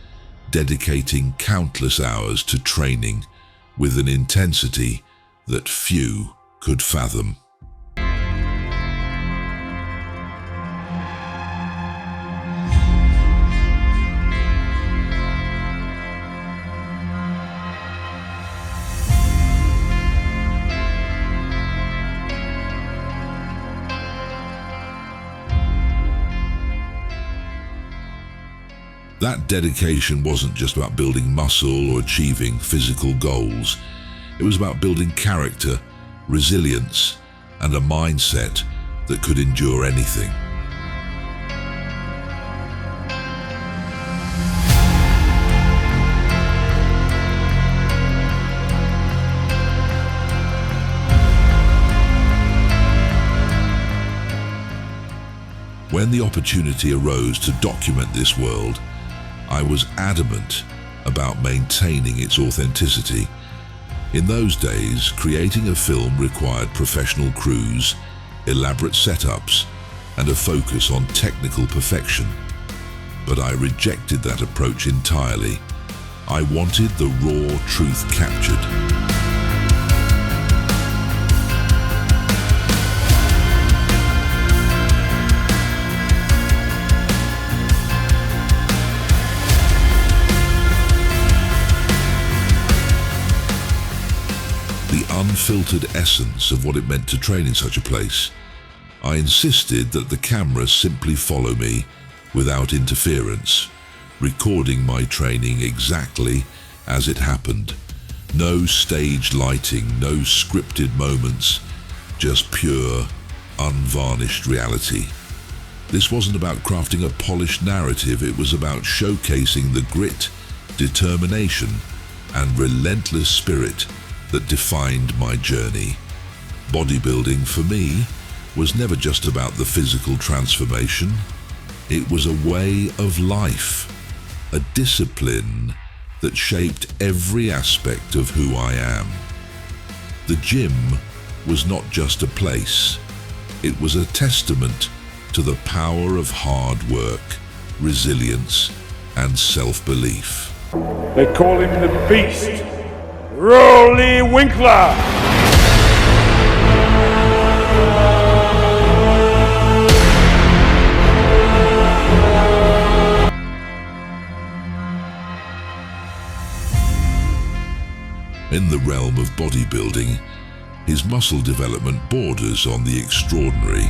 dedicating countless hours to training with an intensity that few could fathom. That dedication wasn't just about building muscle or achieving physical goals. It was about building character, resilience, and a mindset that could endure anything. when the opportunity arose to document this world, I was adamant about maintaining its authenticity. In those days, creating a film required professional crews, elaborate setups, and a focus on technical perfection. But I rejected that approach entirely. I wanted the raw truth captured. The unfiltered essence of what it meant to train in such a place. I insisted that the camera simply follow me without interference, recording my training exactly as it happened. No staged lighting, no scripted moments, just pure, unvarnished reality. This wasn't about crafting a polished narrative, it was about showcasing the grit, determination, and relentless spirit that defined my journey. Bodybuilding, for me, was never just about the physical transformation. It was a way of life, a discipline that shaped every aspect of who I am. The gym was not just a place. It was a testament to the power of hard work, resilience, and self-belief. They call him the Beast, Rolly Winkler. In the realm of bodybuilding, his muscle development borders on the extraordinary.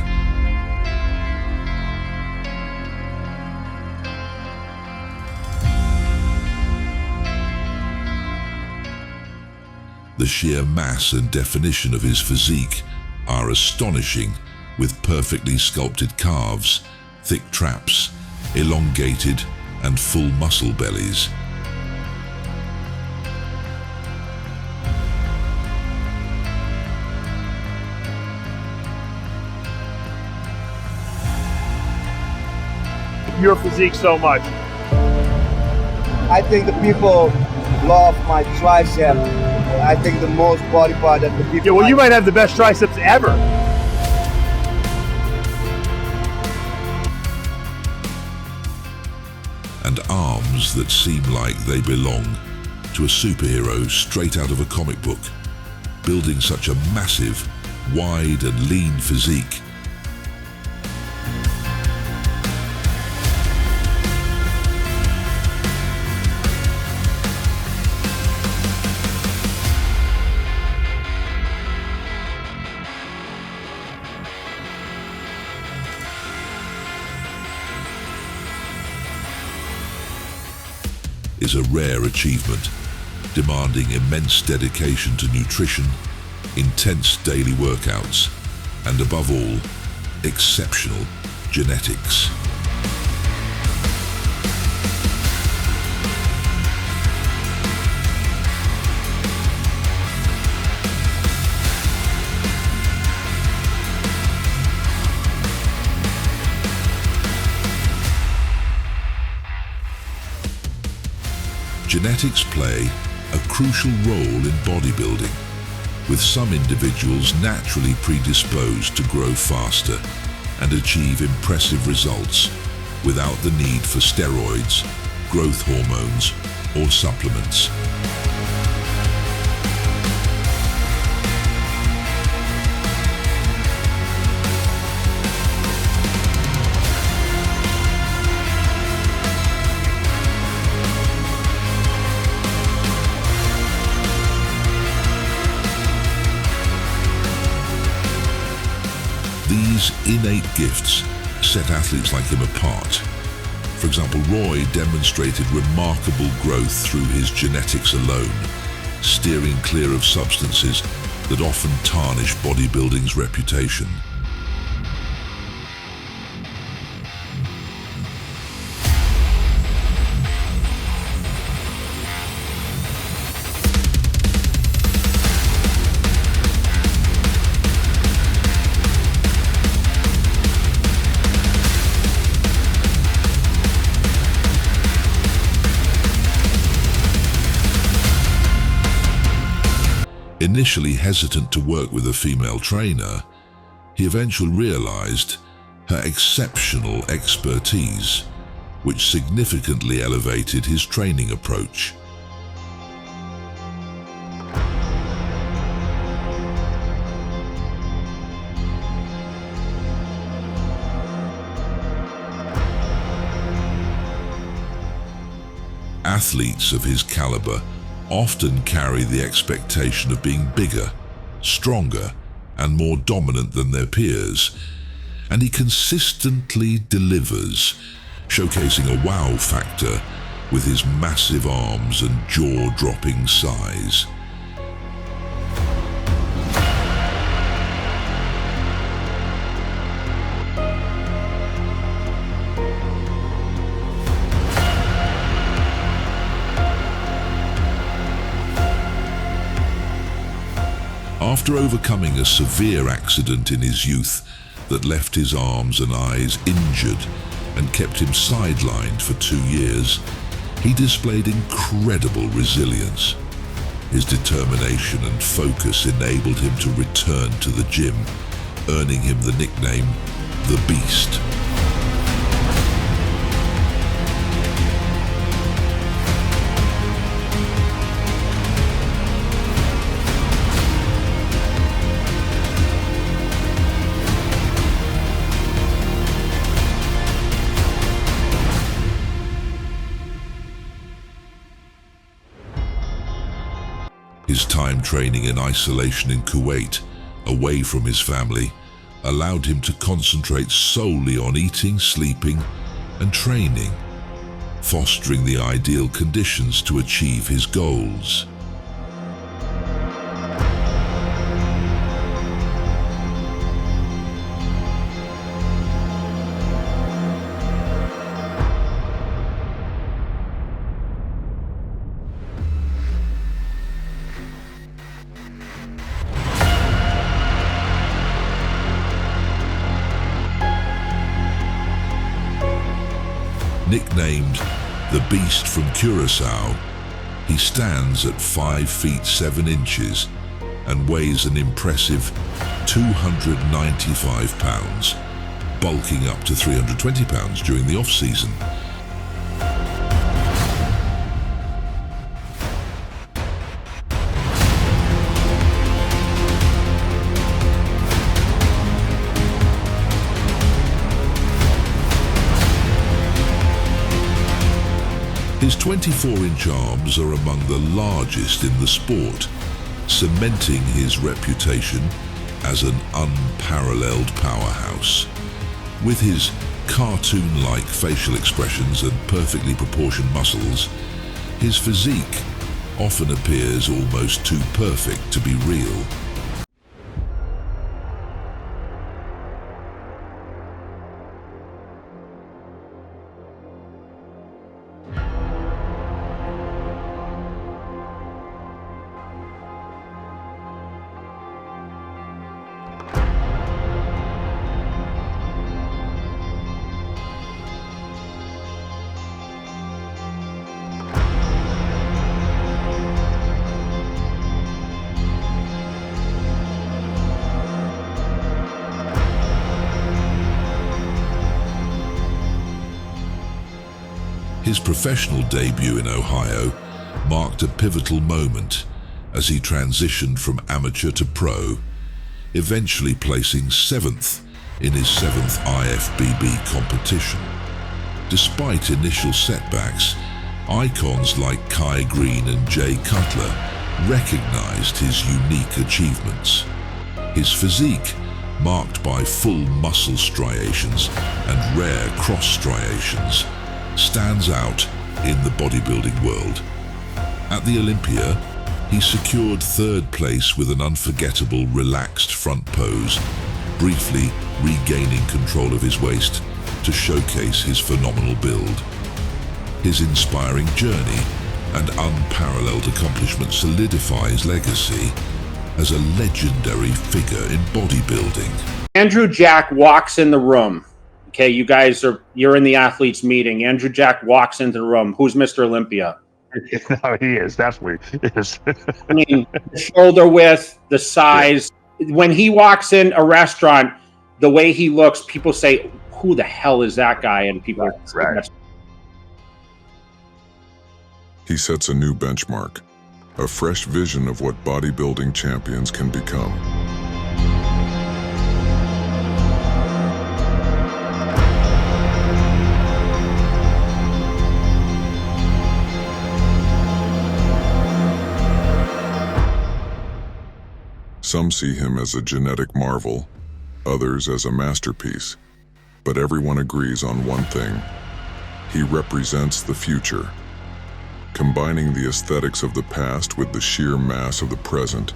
The sheer mass and definition of his physique are astonishing, with perfectly sculpted calves, thick traps, elongated and full muscle bellies. Your physique so much? I think the people love my tricep. I think the most body part that the people. Yeah, well, you might have the best triceps ever. And arms that seem like they belong to a superhero straight out of a comic book. Building such a massive, wide and lean physique is a rare achievement, demanding immense dedication to nutrition, intense daily workouts, and above all, exceptional genetics. Genetics play a crucial role in bodybuilding, with some individuals naturally predisposed to grow faster and achieve impressive results without the need for steroids, growth hormones, or supplements. These innate gifts set athletes like him apart. For example, Roy demonstrated remarkable growth through his genetics alone, steering clear of substances that often tarnish bodybuilding's reputation. Initially hesitant to work with a female trainer, he eventually realized her exceptional expertise, which significantly elevated his training approach. Athletes of his caliber often carry the expectation of being bigger, stronger, and more dominant than their peers, and he consistently delivers, showcasing a wow factor with his massive arms and jaw-dropping size. After overcoming a severe accident in his youth that left his arms and eyes injured and kept him sidelined for 2 years, he displayed incredible resilience. His determination and focus enabled him to return to the gym, earning him the nickname, The Beast. His time training in isolation in Kuwait, away from his family, allowed him to concentrate solely on eating, sleeping, and training, fostering the ideal conditions to achieve his goals. Nicknamed the Beast from Curacao, he stands at 5 feet 7 inches and weighs an impressive 295 pounds, bulking up to 320 pounds during the off-season. His 24-inch arms are among the largest in the sport, cementing his reputation as an unparalleled powerhouse. With his cartoon-like facial expressions and perfectly proportioned muscles, his physique often appears almost too perfect to be real. His professional debut in Ohio marked a pivotal moment as he transitioned from amateur to pro, eventually placing 7th in his 7th IFBB competition. Despite initial setbacks, icons like Kai Green and Jay Cutler recognized his unique achievements. His physique, marked by full muscle striations and rare cross striations, stands out in the bodybuilding world. At the Olympia, he secured 3rd place with an unforgettable relaxed front pose, briefly regaining control of his waist to showcase his phenomenal build. His inspiring journey and unparalleled accomplishment solidify his legacy as a legendary figure in bodybuilding. Andrew Jack walks in the room. Okay, you're in the athletes meeting. Andrew Jack walks into the room. Who's Mr. Olympia? No, he is definitely is. I mean, the shoulder width, the size. When he walks in a restaurant, the way he looks, people say, "Who the hell is that guy?" And people are right. He sets a new benchmark, a fresh vision of what bodybuilding champions can become. Some see him as a genetic marvel, others as a masterpiece, but everyone agrees on one thing: he represents the future. Combining the aesthetics of the past with the sheer mass of the present,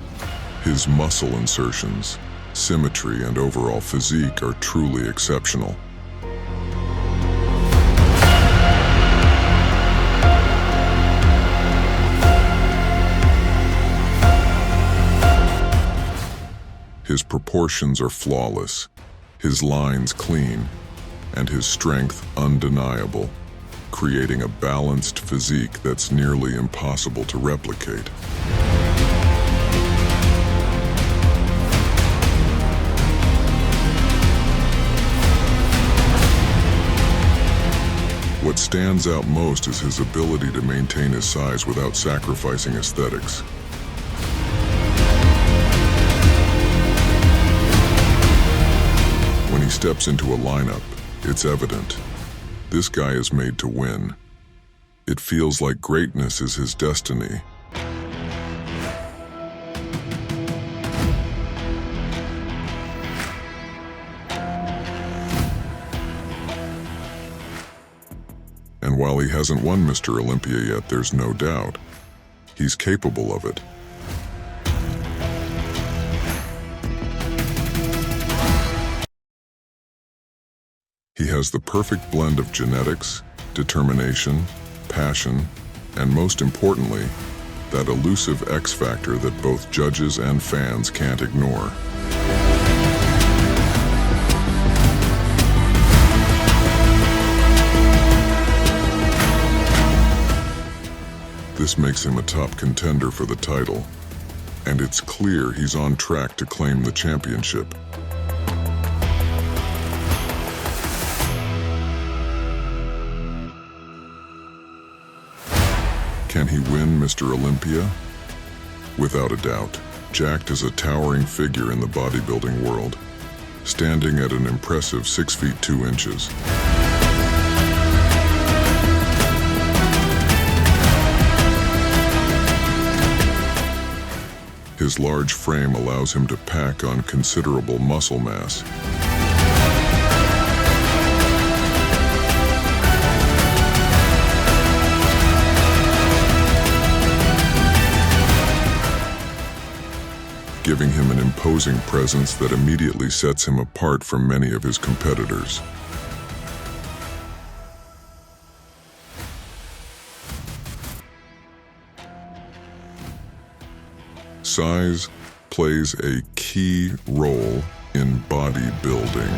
his muscle insertions, symmetry, and overall physique are truly exceptional. His proportions are flawless, his lines clean, and his strength undeniable, creating a balanced physique that's nearly impossible to replicate. What stands out most is his ability to maintain his size without sacrificing aesthetics. When he steps into a lineup, it's evident. This guy is made to win. It feels like greatness is his destiny. And while he hasn't won Mr. Olympia yet, there's no doubt he's capable of it. He has the perfect blend of genetics, determination, passion, and most importantly, that elusive X factor that both judges and fans can't ignore. This makes him a top contender for the title, and it's clear he's on track to claim the championship. Can he win Mr. Olympia? Without a doubt, Jacked is a towering figure in the bodybuilding world, standing at an impressive 6 feet 2 inches. His large frame allows him to pack on considerable muscle mass. Giving him an imposing presence that immediately sets him apart from many of his competitors. Size plays a key role in bodybuilding.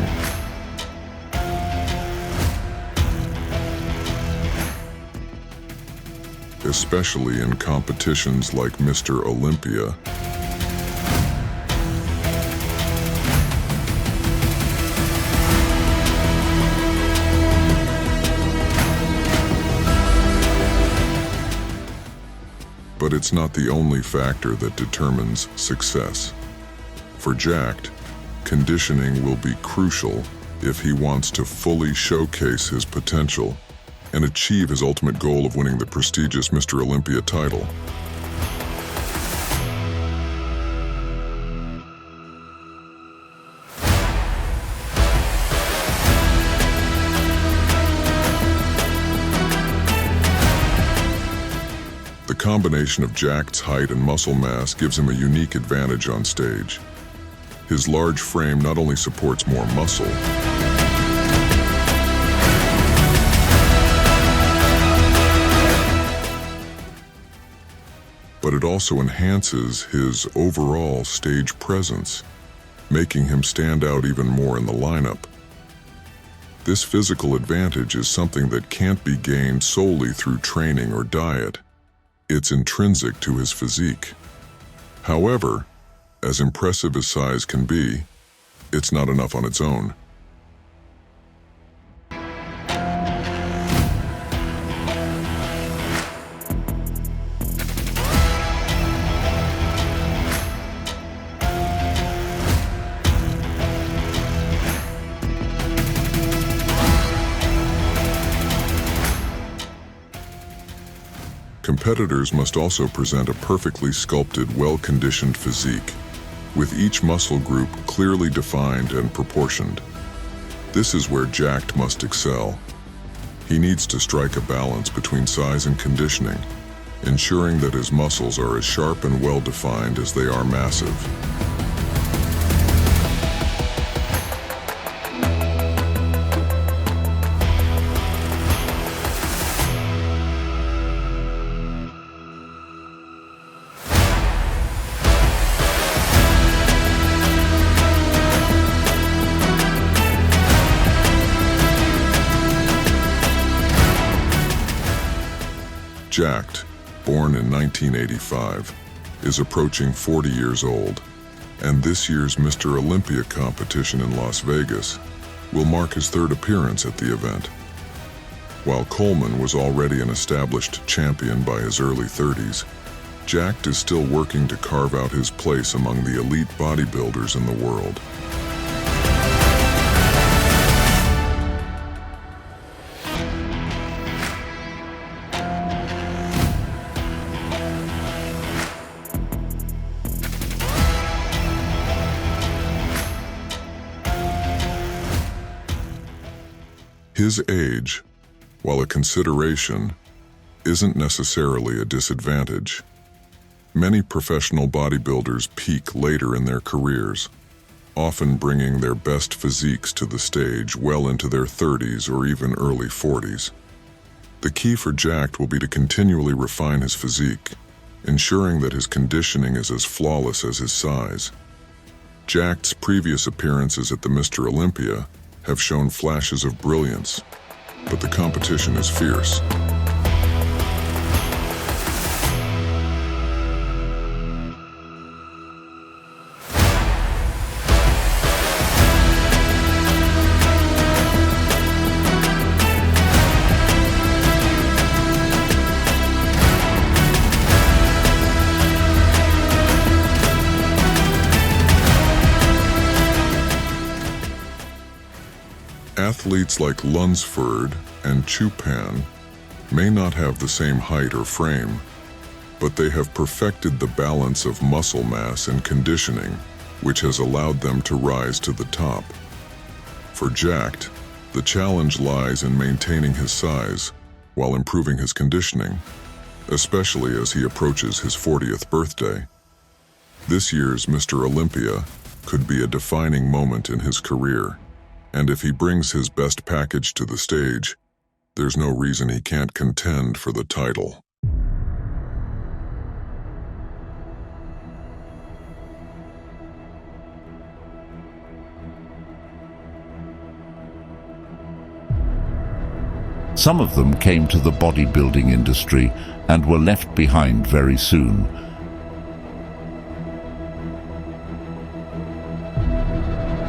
Especially in competitions like Mr. Olympia. But it's not the only factor that determines success. For Jacked, conditioning will be crucial if he wants to fully showcase his potential and achieve his ultimate goal of winning the prestigious Mr. Olympia title. The combination of Jacked's height and muscle mass gives him a unique advantage on stage. His large frame not only supports more muscle, but it also enhances his overall stage presence, making him stand out even more in the lineup. This physical advantage is something that can't be gained solely through training or diet. It's intrinsic to his physique. However, as impressive as size can be, it's not enough on its own. Competitors must also present a perfectly sculpted, well-conditioned physique, with each muscle group clearly defined and proportioned. This is where Jacked must excel. He needs to strike a balance between size and conditioning, ensuring that his muscles are as sharp and well-defined as they are massive. Jacked, born in 1985, is approaching 40 years old, and this year's Mr. Olympia competition in Las Vegas will mark his third appearance at the event. While Coleman was already an established champion by his early 30s, Jacked is still working to carve out his place among the elite bodybuilders in the world. His age, while a consideration, isn't necessarily a disadvantage. Many professional bodybuilders peak later in their careers, often bringing their best physiques to the stage well into their 30s or even early 40s. The key for Jacked will be to continually refine his physique, ensuring that his conditioning is as flawless as his size. Jacked's previous appearances at the Mr. Olympia have shown flashes of brilliance, but the competition is fierce. Athletes like Lunsford and Chupan may not have the same height or frame, but they have perfected the balance of muscle mass and conditioning, which has allowed them to rise to the top. For Jacked, the challenge lies in maintaining his size while improving his conditioning, especially as he approaches his 40th birthday. This year's Mr. Olympia could be a defining moment in his career, and if he brings his best package to the stage, there's no reason he can't contend for the title. Some of them came to the bodybuilding industry and were left behind very soon.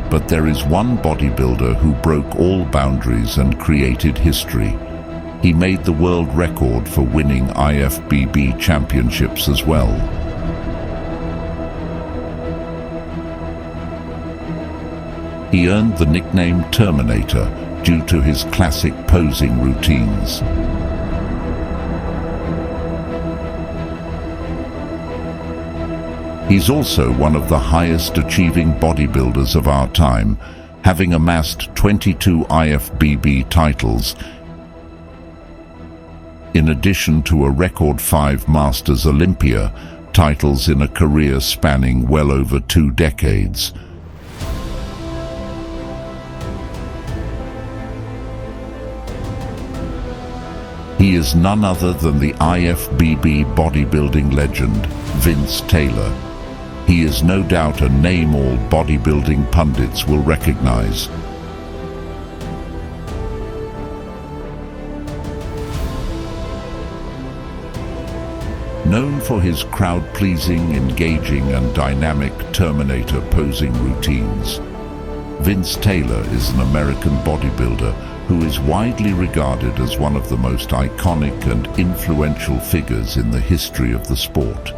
But there is one bodybuilder who broke all boundaries and created history. He made the world record for winning IFBB championships as well. He earned the nickname Terminator due to his classic posing routines. He's also one of the highest achieving bodybuilders of our time, having amassed 22 IFBB titles, in addition to a record 5 Masters Olympia titles in a career spanning well over 2 decades. He is none other than the IFBB bodybuilding legend, Vince Taylor. He is no doubt a name all bodybuilding pundits will recognize. Known for his crowd-pleasing, engaging, and dynamic Terminator posing routines, Vince Taylor is an American bodybuilder who is widely regarded as one of the most iconic and influential figures in the history of the sport.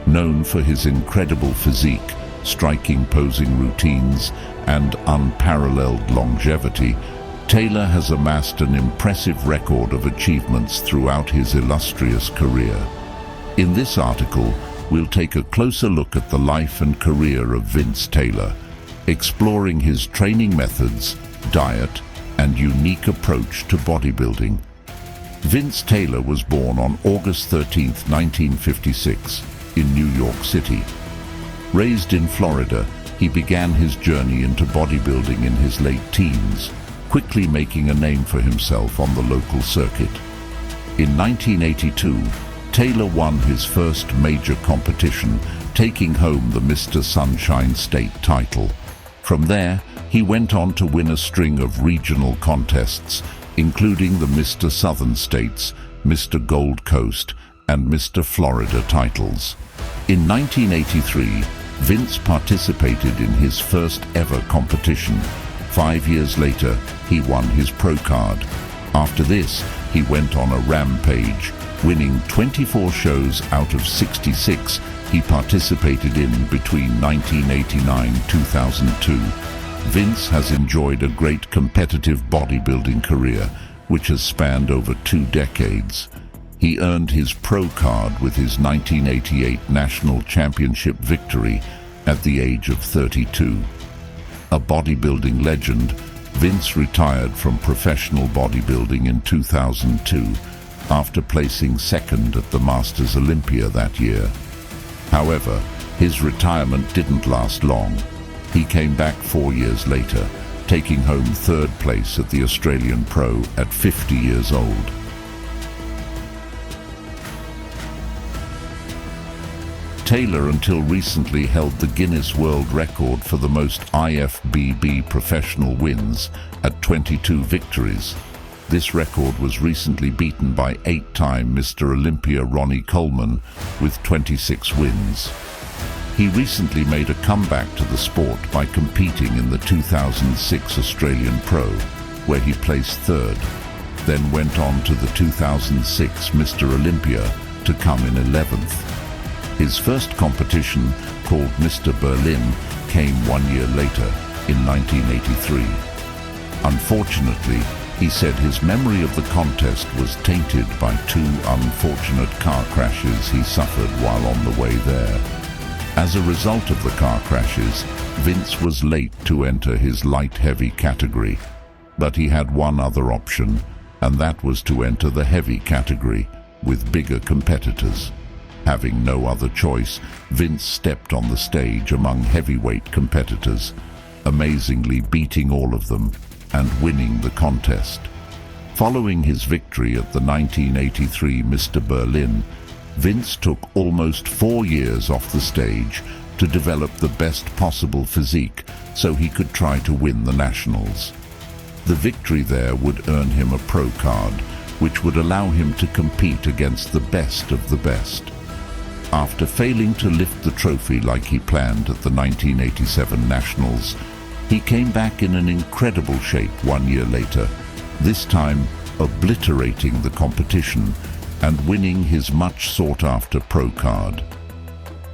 Known for his incredible physique, striking posing routines, and unparalleled longevity, Taylor has amassed an impressive record of achievements throughout his illustrious career. In this article, we'll take a closer look at the life and career of Vince Taylor, exploring his training methods, diet, and unique approach to bodybuilding. Vince Taylor was born on August 13, 1956, in New York City. Raised in Florida, he began his journey into bodybuilding in his late teens, quickly making a name for himself on the local circuit. In 1982, Taylor won his first major competition, taking home the Mr. Sunshine State title. From there, he went on to win a string of regional contests, including the Mr. Southern States, Mr. Gold Coast, and Mr. Florida titles. In 1983, Vince participated in his first ever competition. 5 years later, he won his pro card. After this, he went on a rampage, winning 24 shows out of 66 he participated in between 1989-2002. Vince has enjoyed a great competitive bodybuilding career, which has spanned over 2 decades. He earned his pro card with his 1988 National Championship victory at the age of 32. A bodybuilding legend, Vince retired from professional bodybuilding in 2002 after placing second at the Masters Olympia that year. However, his retirement didn't last long. He came back 4 years later, taking home 3rd place at the Australian Pro at 50 years old. Taylor until recently held the Guinness World Record for the most IFBB professional wins at 22 victories. This record was recently beaten by 8-time Mr. Olympia Ronnie Coleman with 26 wins. He recently made a comeback to the sport by competing in the 2006 Australian Pro, where he placed 3rd, then went on to the 2006 Mr. Olympia to come in 11th. His first competition, called Mr. Berlin, came 1 year later, in 1983. Unfortunately, he said his memory of the contest was tainted by 2 unfortunate car crashes he suffered while on the way there. As a result of the car crashes, Vince was late to enter his light-heavy category, but he had one other option, and that was to enter the heavy category with bigger competitors. Having no other choice, Vince stepped on the stage among heavyweight competitors, amazingly beating all of them and winning the contest. Following his victory at the 1983 Mr. Berlin, Vince took almost 4 years off the stage to develop the best possible physique so he could try to win the nationals. The victory there would earn him a pro card, which would allow him to compete against the best of the best. After failing to lift the trophy like he planned at the 1987 Nationals, he came back in an incredible shape 1 year later, this time obliterating the competition and winning his much sought-after pro card.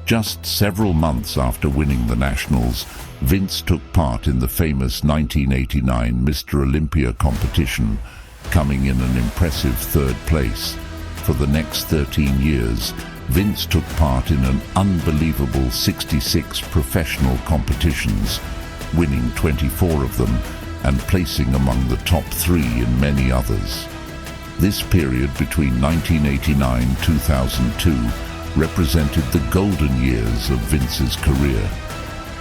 Just several months after winning the Nationals, Vince took part in the famous 1989 Mr. Olympia competition, coming in an impressive 3rd place. For the next 13 years, Vince took part in an unbelievable 66 professional competitions, winning 24 of them and placing among the top 3 in many others. This period between 1989-2002 represented the golden years of Vince's career.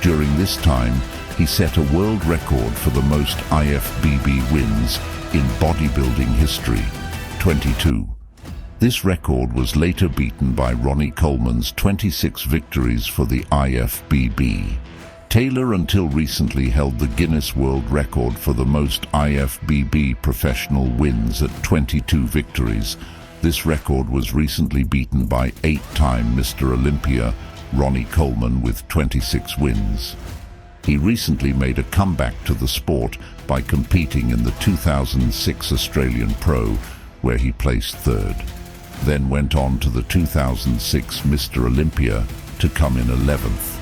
During this time, he set a world record for the most IFBB wins in bodybuilding history, 22. This record was later beaten by Ronnie Coleman's 26 victories for the IFBB. Taylor until recently held the Guinness World Record for the most IFBB professional wins at 22 victories. This record was recently beaten by 8-time Mr. Olympia, Ronnie Coleman, with 26 wins. He recently made a comeback to the sport by competing in the 2006 Australian Pro, where he placed third. Then went on to the 2006 Mr. Olympia to come in 11th.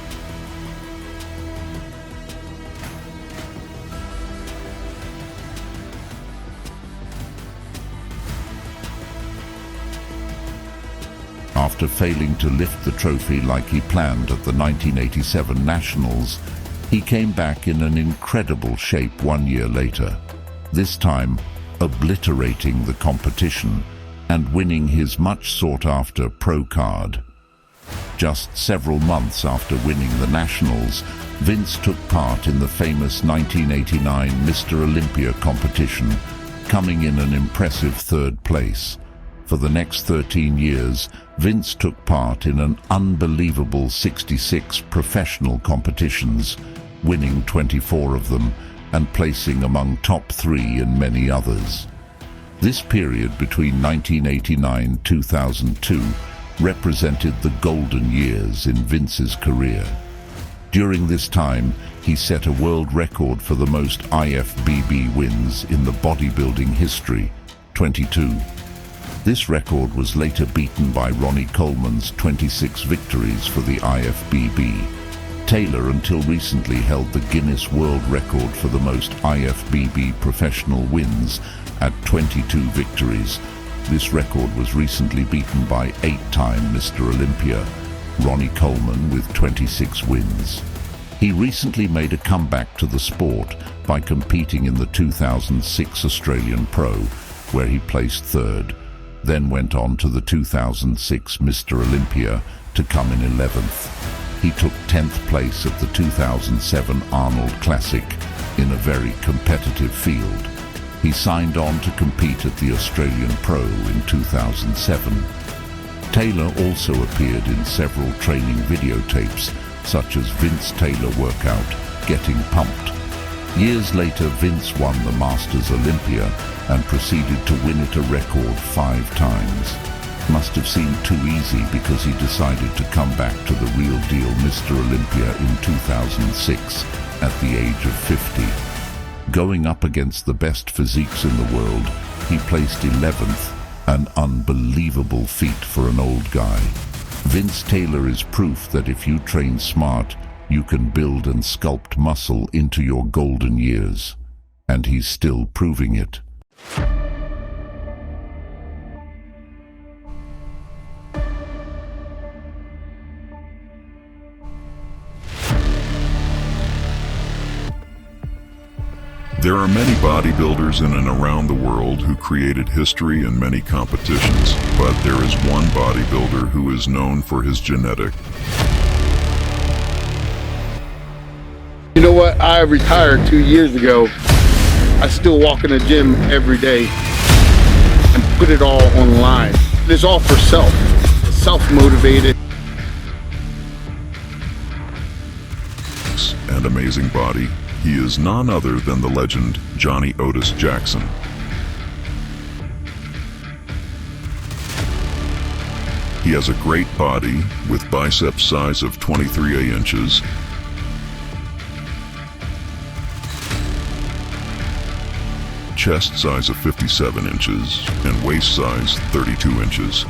After failing to lift the trophy like he planned at the 1987 Nationals, he came back in an incredible shape 1 year later, this time obliterating the competition and winning his much sought-after pro card. Just several months after winning the Nationals, Vince took part in the famous 1989 Mr. Olympia competition, coming in an impressive third place. For the next 13 years, Vince took part in an unbelievable 66 professional competitions, winning 24 of them and placing among top 3 in many others. This period between 1989-2002 represented the golden years in Vince's career. During this time, he set a world record for the most IFBB wins in the bodybuilding history, 22. This record was later beaten by Ronnie Coleman's 26 victories for the IFBB. Taylor until recently held the Guinness World Record for the most IFBB professional wins at 22 victories. This record was recently beaten by 8-time Mr. Olympia, Ronnie Coleman, with 26 wins. He recently made a comeback to the sport by competing in the 2006 Australian Pro, where he placed third. Then went on to the 2006 Mr. Olympia to come in 11th. He took 10th place at the 2007 Arnold Classic in a very competitive field. He signed on to compete at the Australian Pro in 2007. Taylor also appeared in several training videotapes, such as Vince Taylor workout, Getting Pumped. Years later, Vince won the Masters Olympia and proceeded to win it a record 5 times. Must have seemed too easy because he decided to come back to the real deal Mr. Olympia in 2006 at the age of 50. Going up against the best physiques in the world, he placed 11th, an unbelievable feat for an old guy. Vince Taylor is proof that if you train smart, you can build and sculpt muscle into your golden years. And he's still proving it. There are many bodybuilders in and around the world who created history in many competitions, but there is one bodybuilder who is known for his genetic. You know what? I retired 2 years ago. I still walk in the gym every day and put it all online. It's all for self-motivated. And amazing body. He is none other than the legend Johnny Otis Jackson. He has a great body with biceps size of 23 inches, chest size of 57 inches, and waist size 32 inches.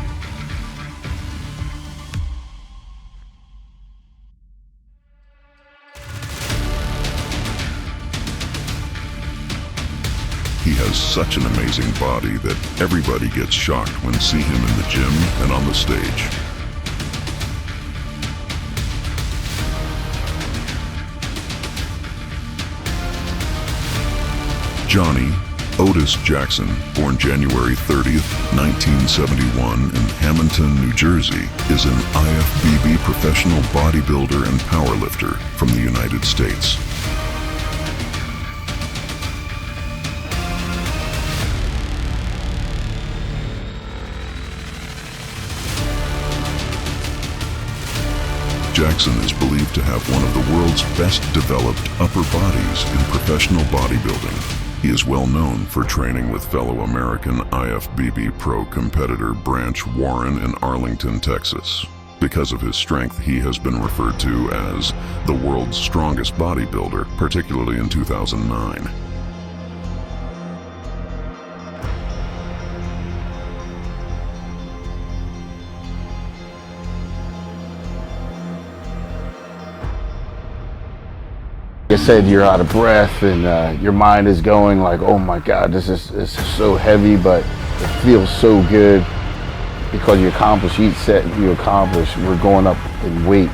He has such an amazing body that everybody gets shocked when see him in the gym and on the stage. Johnny Otis Jackson, born January 30th, 1971 in Hamilton, New Jersey, is an IFBB professional bodybuilder and powerlifter from the United States. Jackson is believed to have one of the world's best developed upper bodies in professional bodybuilding. He is well known for training with fellow American IFBB pro competitor Branch Warren in Arlington, Texas. Because of his strength, he has been referred to as the world's strongest bodybuilder, particularly in 2009. You said you're out of breath and your mind is going like, oh my God, this is so heavy, but it feels so good because you accomplished each set you accomplished. We're going up in weight.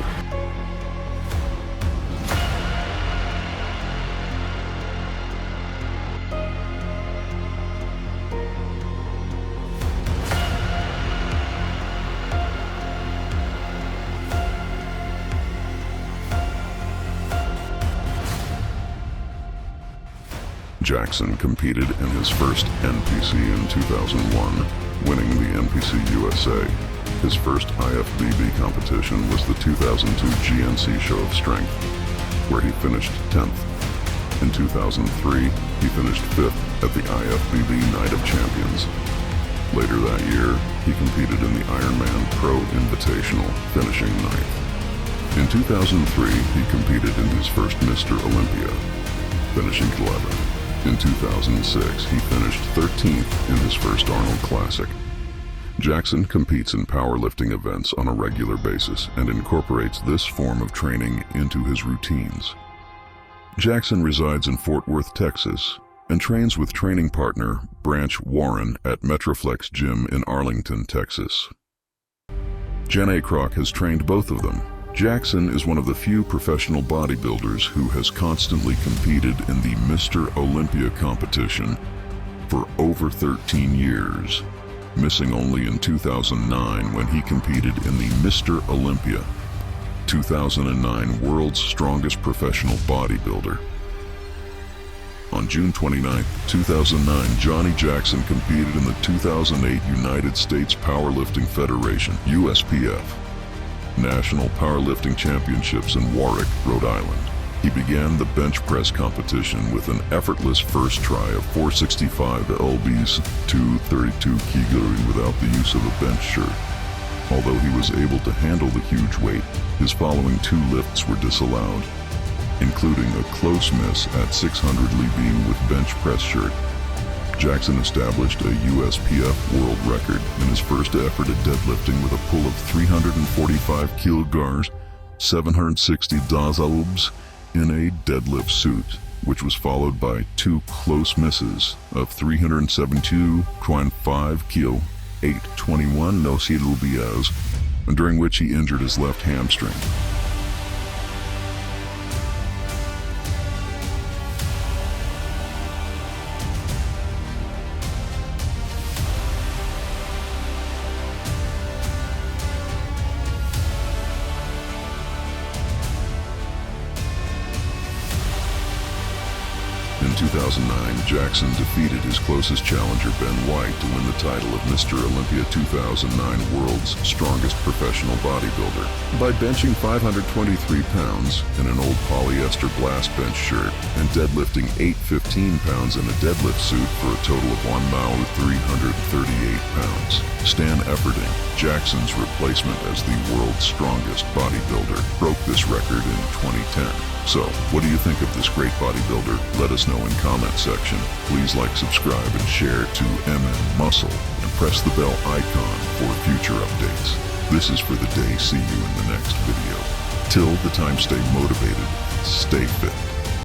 Jackson competed in his first NPC in 2001, winning the NPC USA. His first IFBB competition was the 2002 GNC Show of Strength, where he finished 10th. In 2003, he finished 5th at the IFBB Night of Champions. Later that year, he competed in the Ironman Pro Invitational, finishing 9th. In 2003, he competed in his first Mr. Olympia, finishing 11th. In 2006, he finished 13th in his first Arnold Classic. Jackson competes in powerlifting events on a regular basis and incorporates this form of training into his routines. Jackson resides in Fort Worth, Texas, and trains with training partner Branch Warren at Metroflex Gym in Arlington, Texas. Jen A. Kroc has trained both of them. Jackson is one of the few professional bodybuilders who has constantly competed in the Mr. Olympia competition for over 13 years, missing only in 2009 when he competed in the Mr. Olympia 2009 World's Strongest Professional Bodybuilder. On June 29, 2009, Johnny Jackson competed in the 2008 United States Powerlifting Federation, USPF, National Powerlifting Championships in Warwick, Rhode Island. He began the bench press competition with an effortless first try of 465 lbs, 232 kg without the use of a bench shirt. Although he was able to handle the huge weight, his following 2 lifts were disallowed, including a close miss at 600 lb with bench press shirt. Jackson established a USPF world record in his first effort at deadlifting with a pull of 345 kilograms, 760 dazalubs in a deadlift suit, which was followed by 2 close misses of 372.5 kilo, 821 nocilubs, during which he injured his left hamstring. In 2009, Jackson defeated his closest challenger Ben White to win the title of Mr. Olympia 2009 World's Strongest Professional Bodybuilder by benching 523 pounds in an old polyester blast bench shirt and deadlifting 815 pounds in a deadlift suit for a total of 1,338 pounds. Stan Efferding, Jackson's replacement as the world's strongest bodybuilder, broke this record in 2010. So, what do you think of this great bodybuilder? Let us know in comment section. Please like, subscribe, and share to Muscle, and press the bell icon for future updates. This is for the day. See you in the next video. Till the time, stay motivated, stay fit.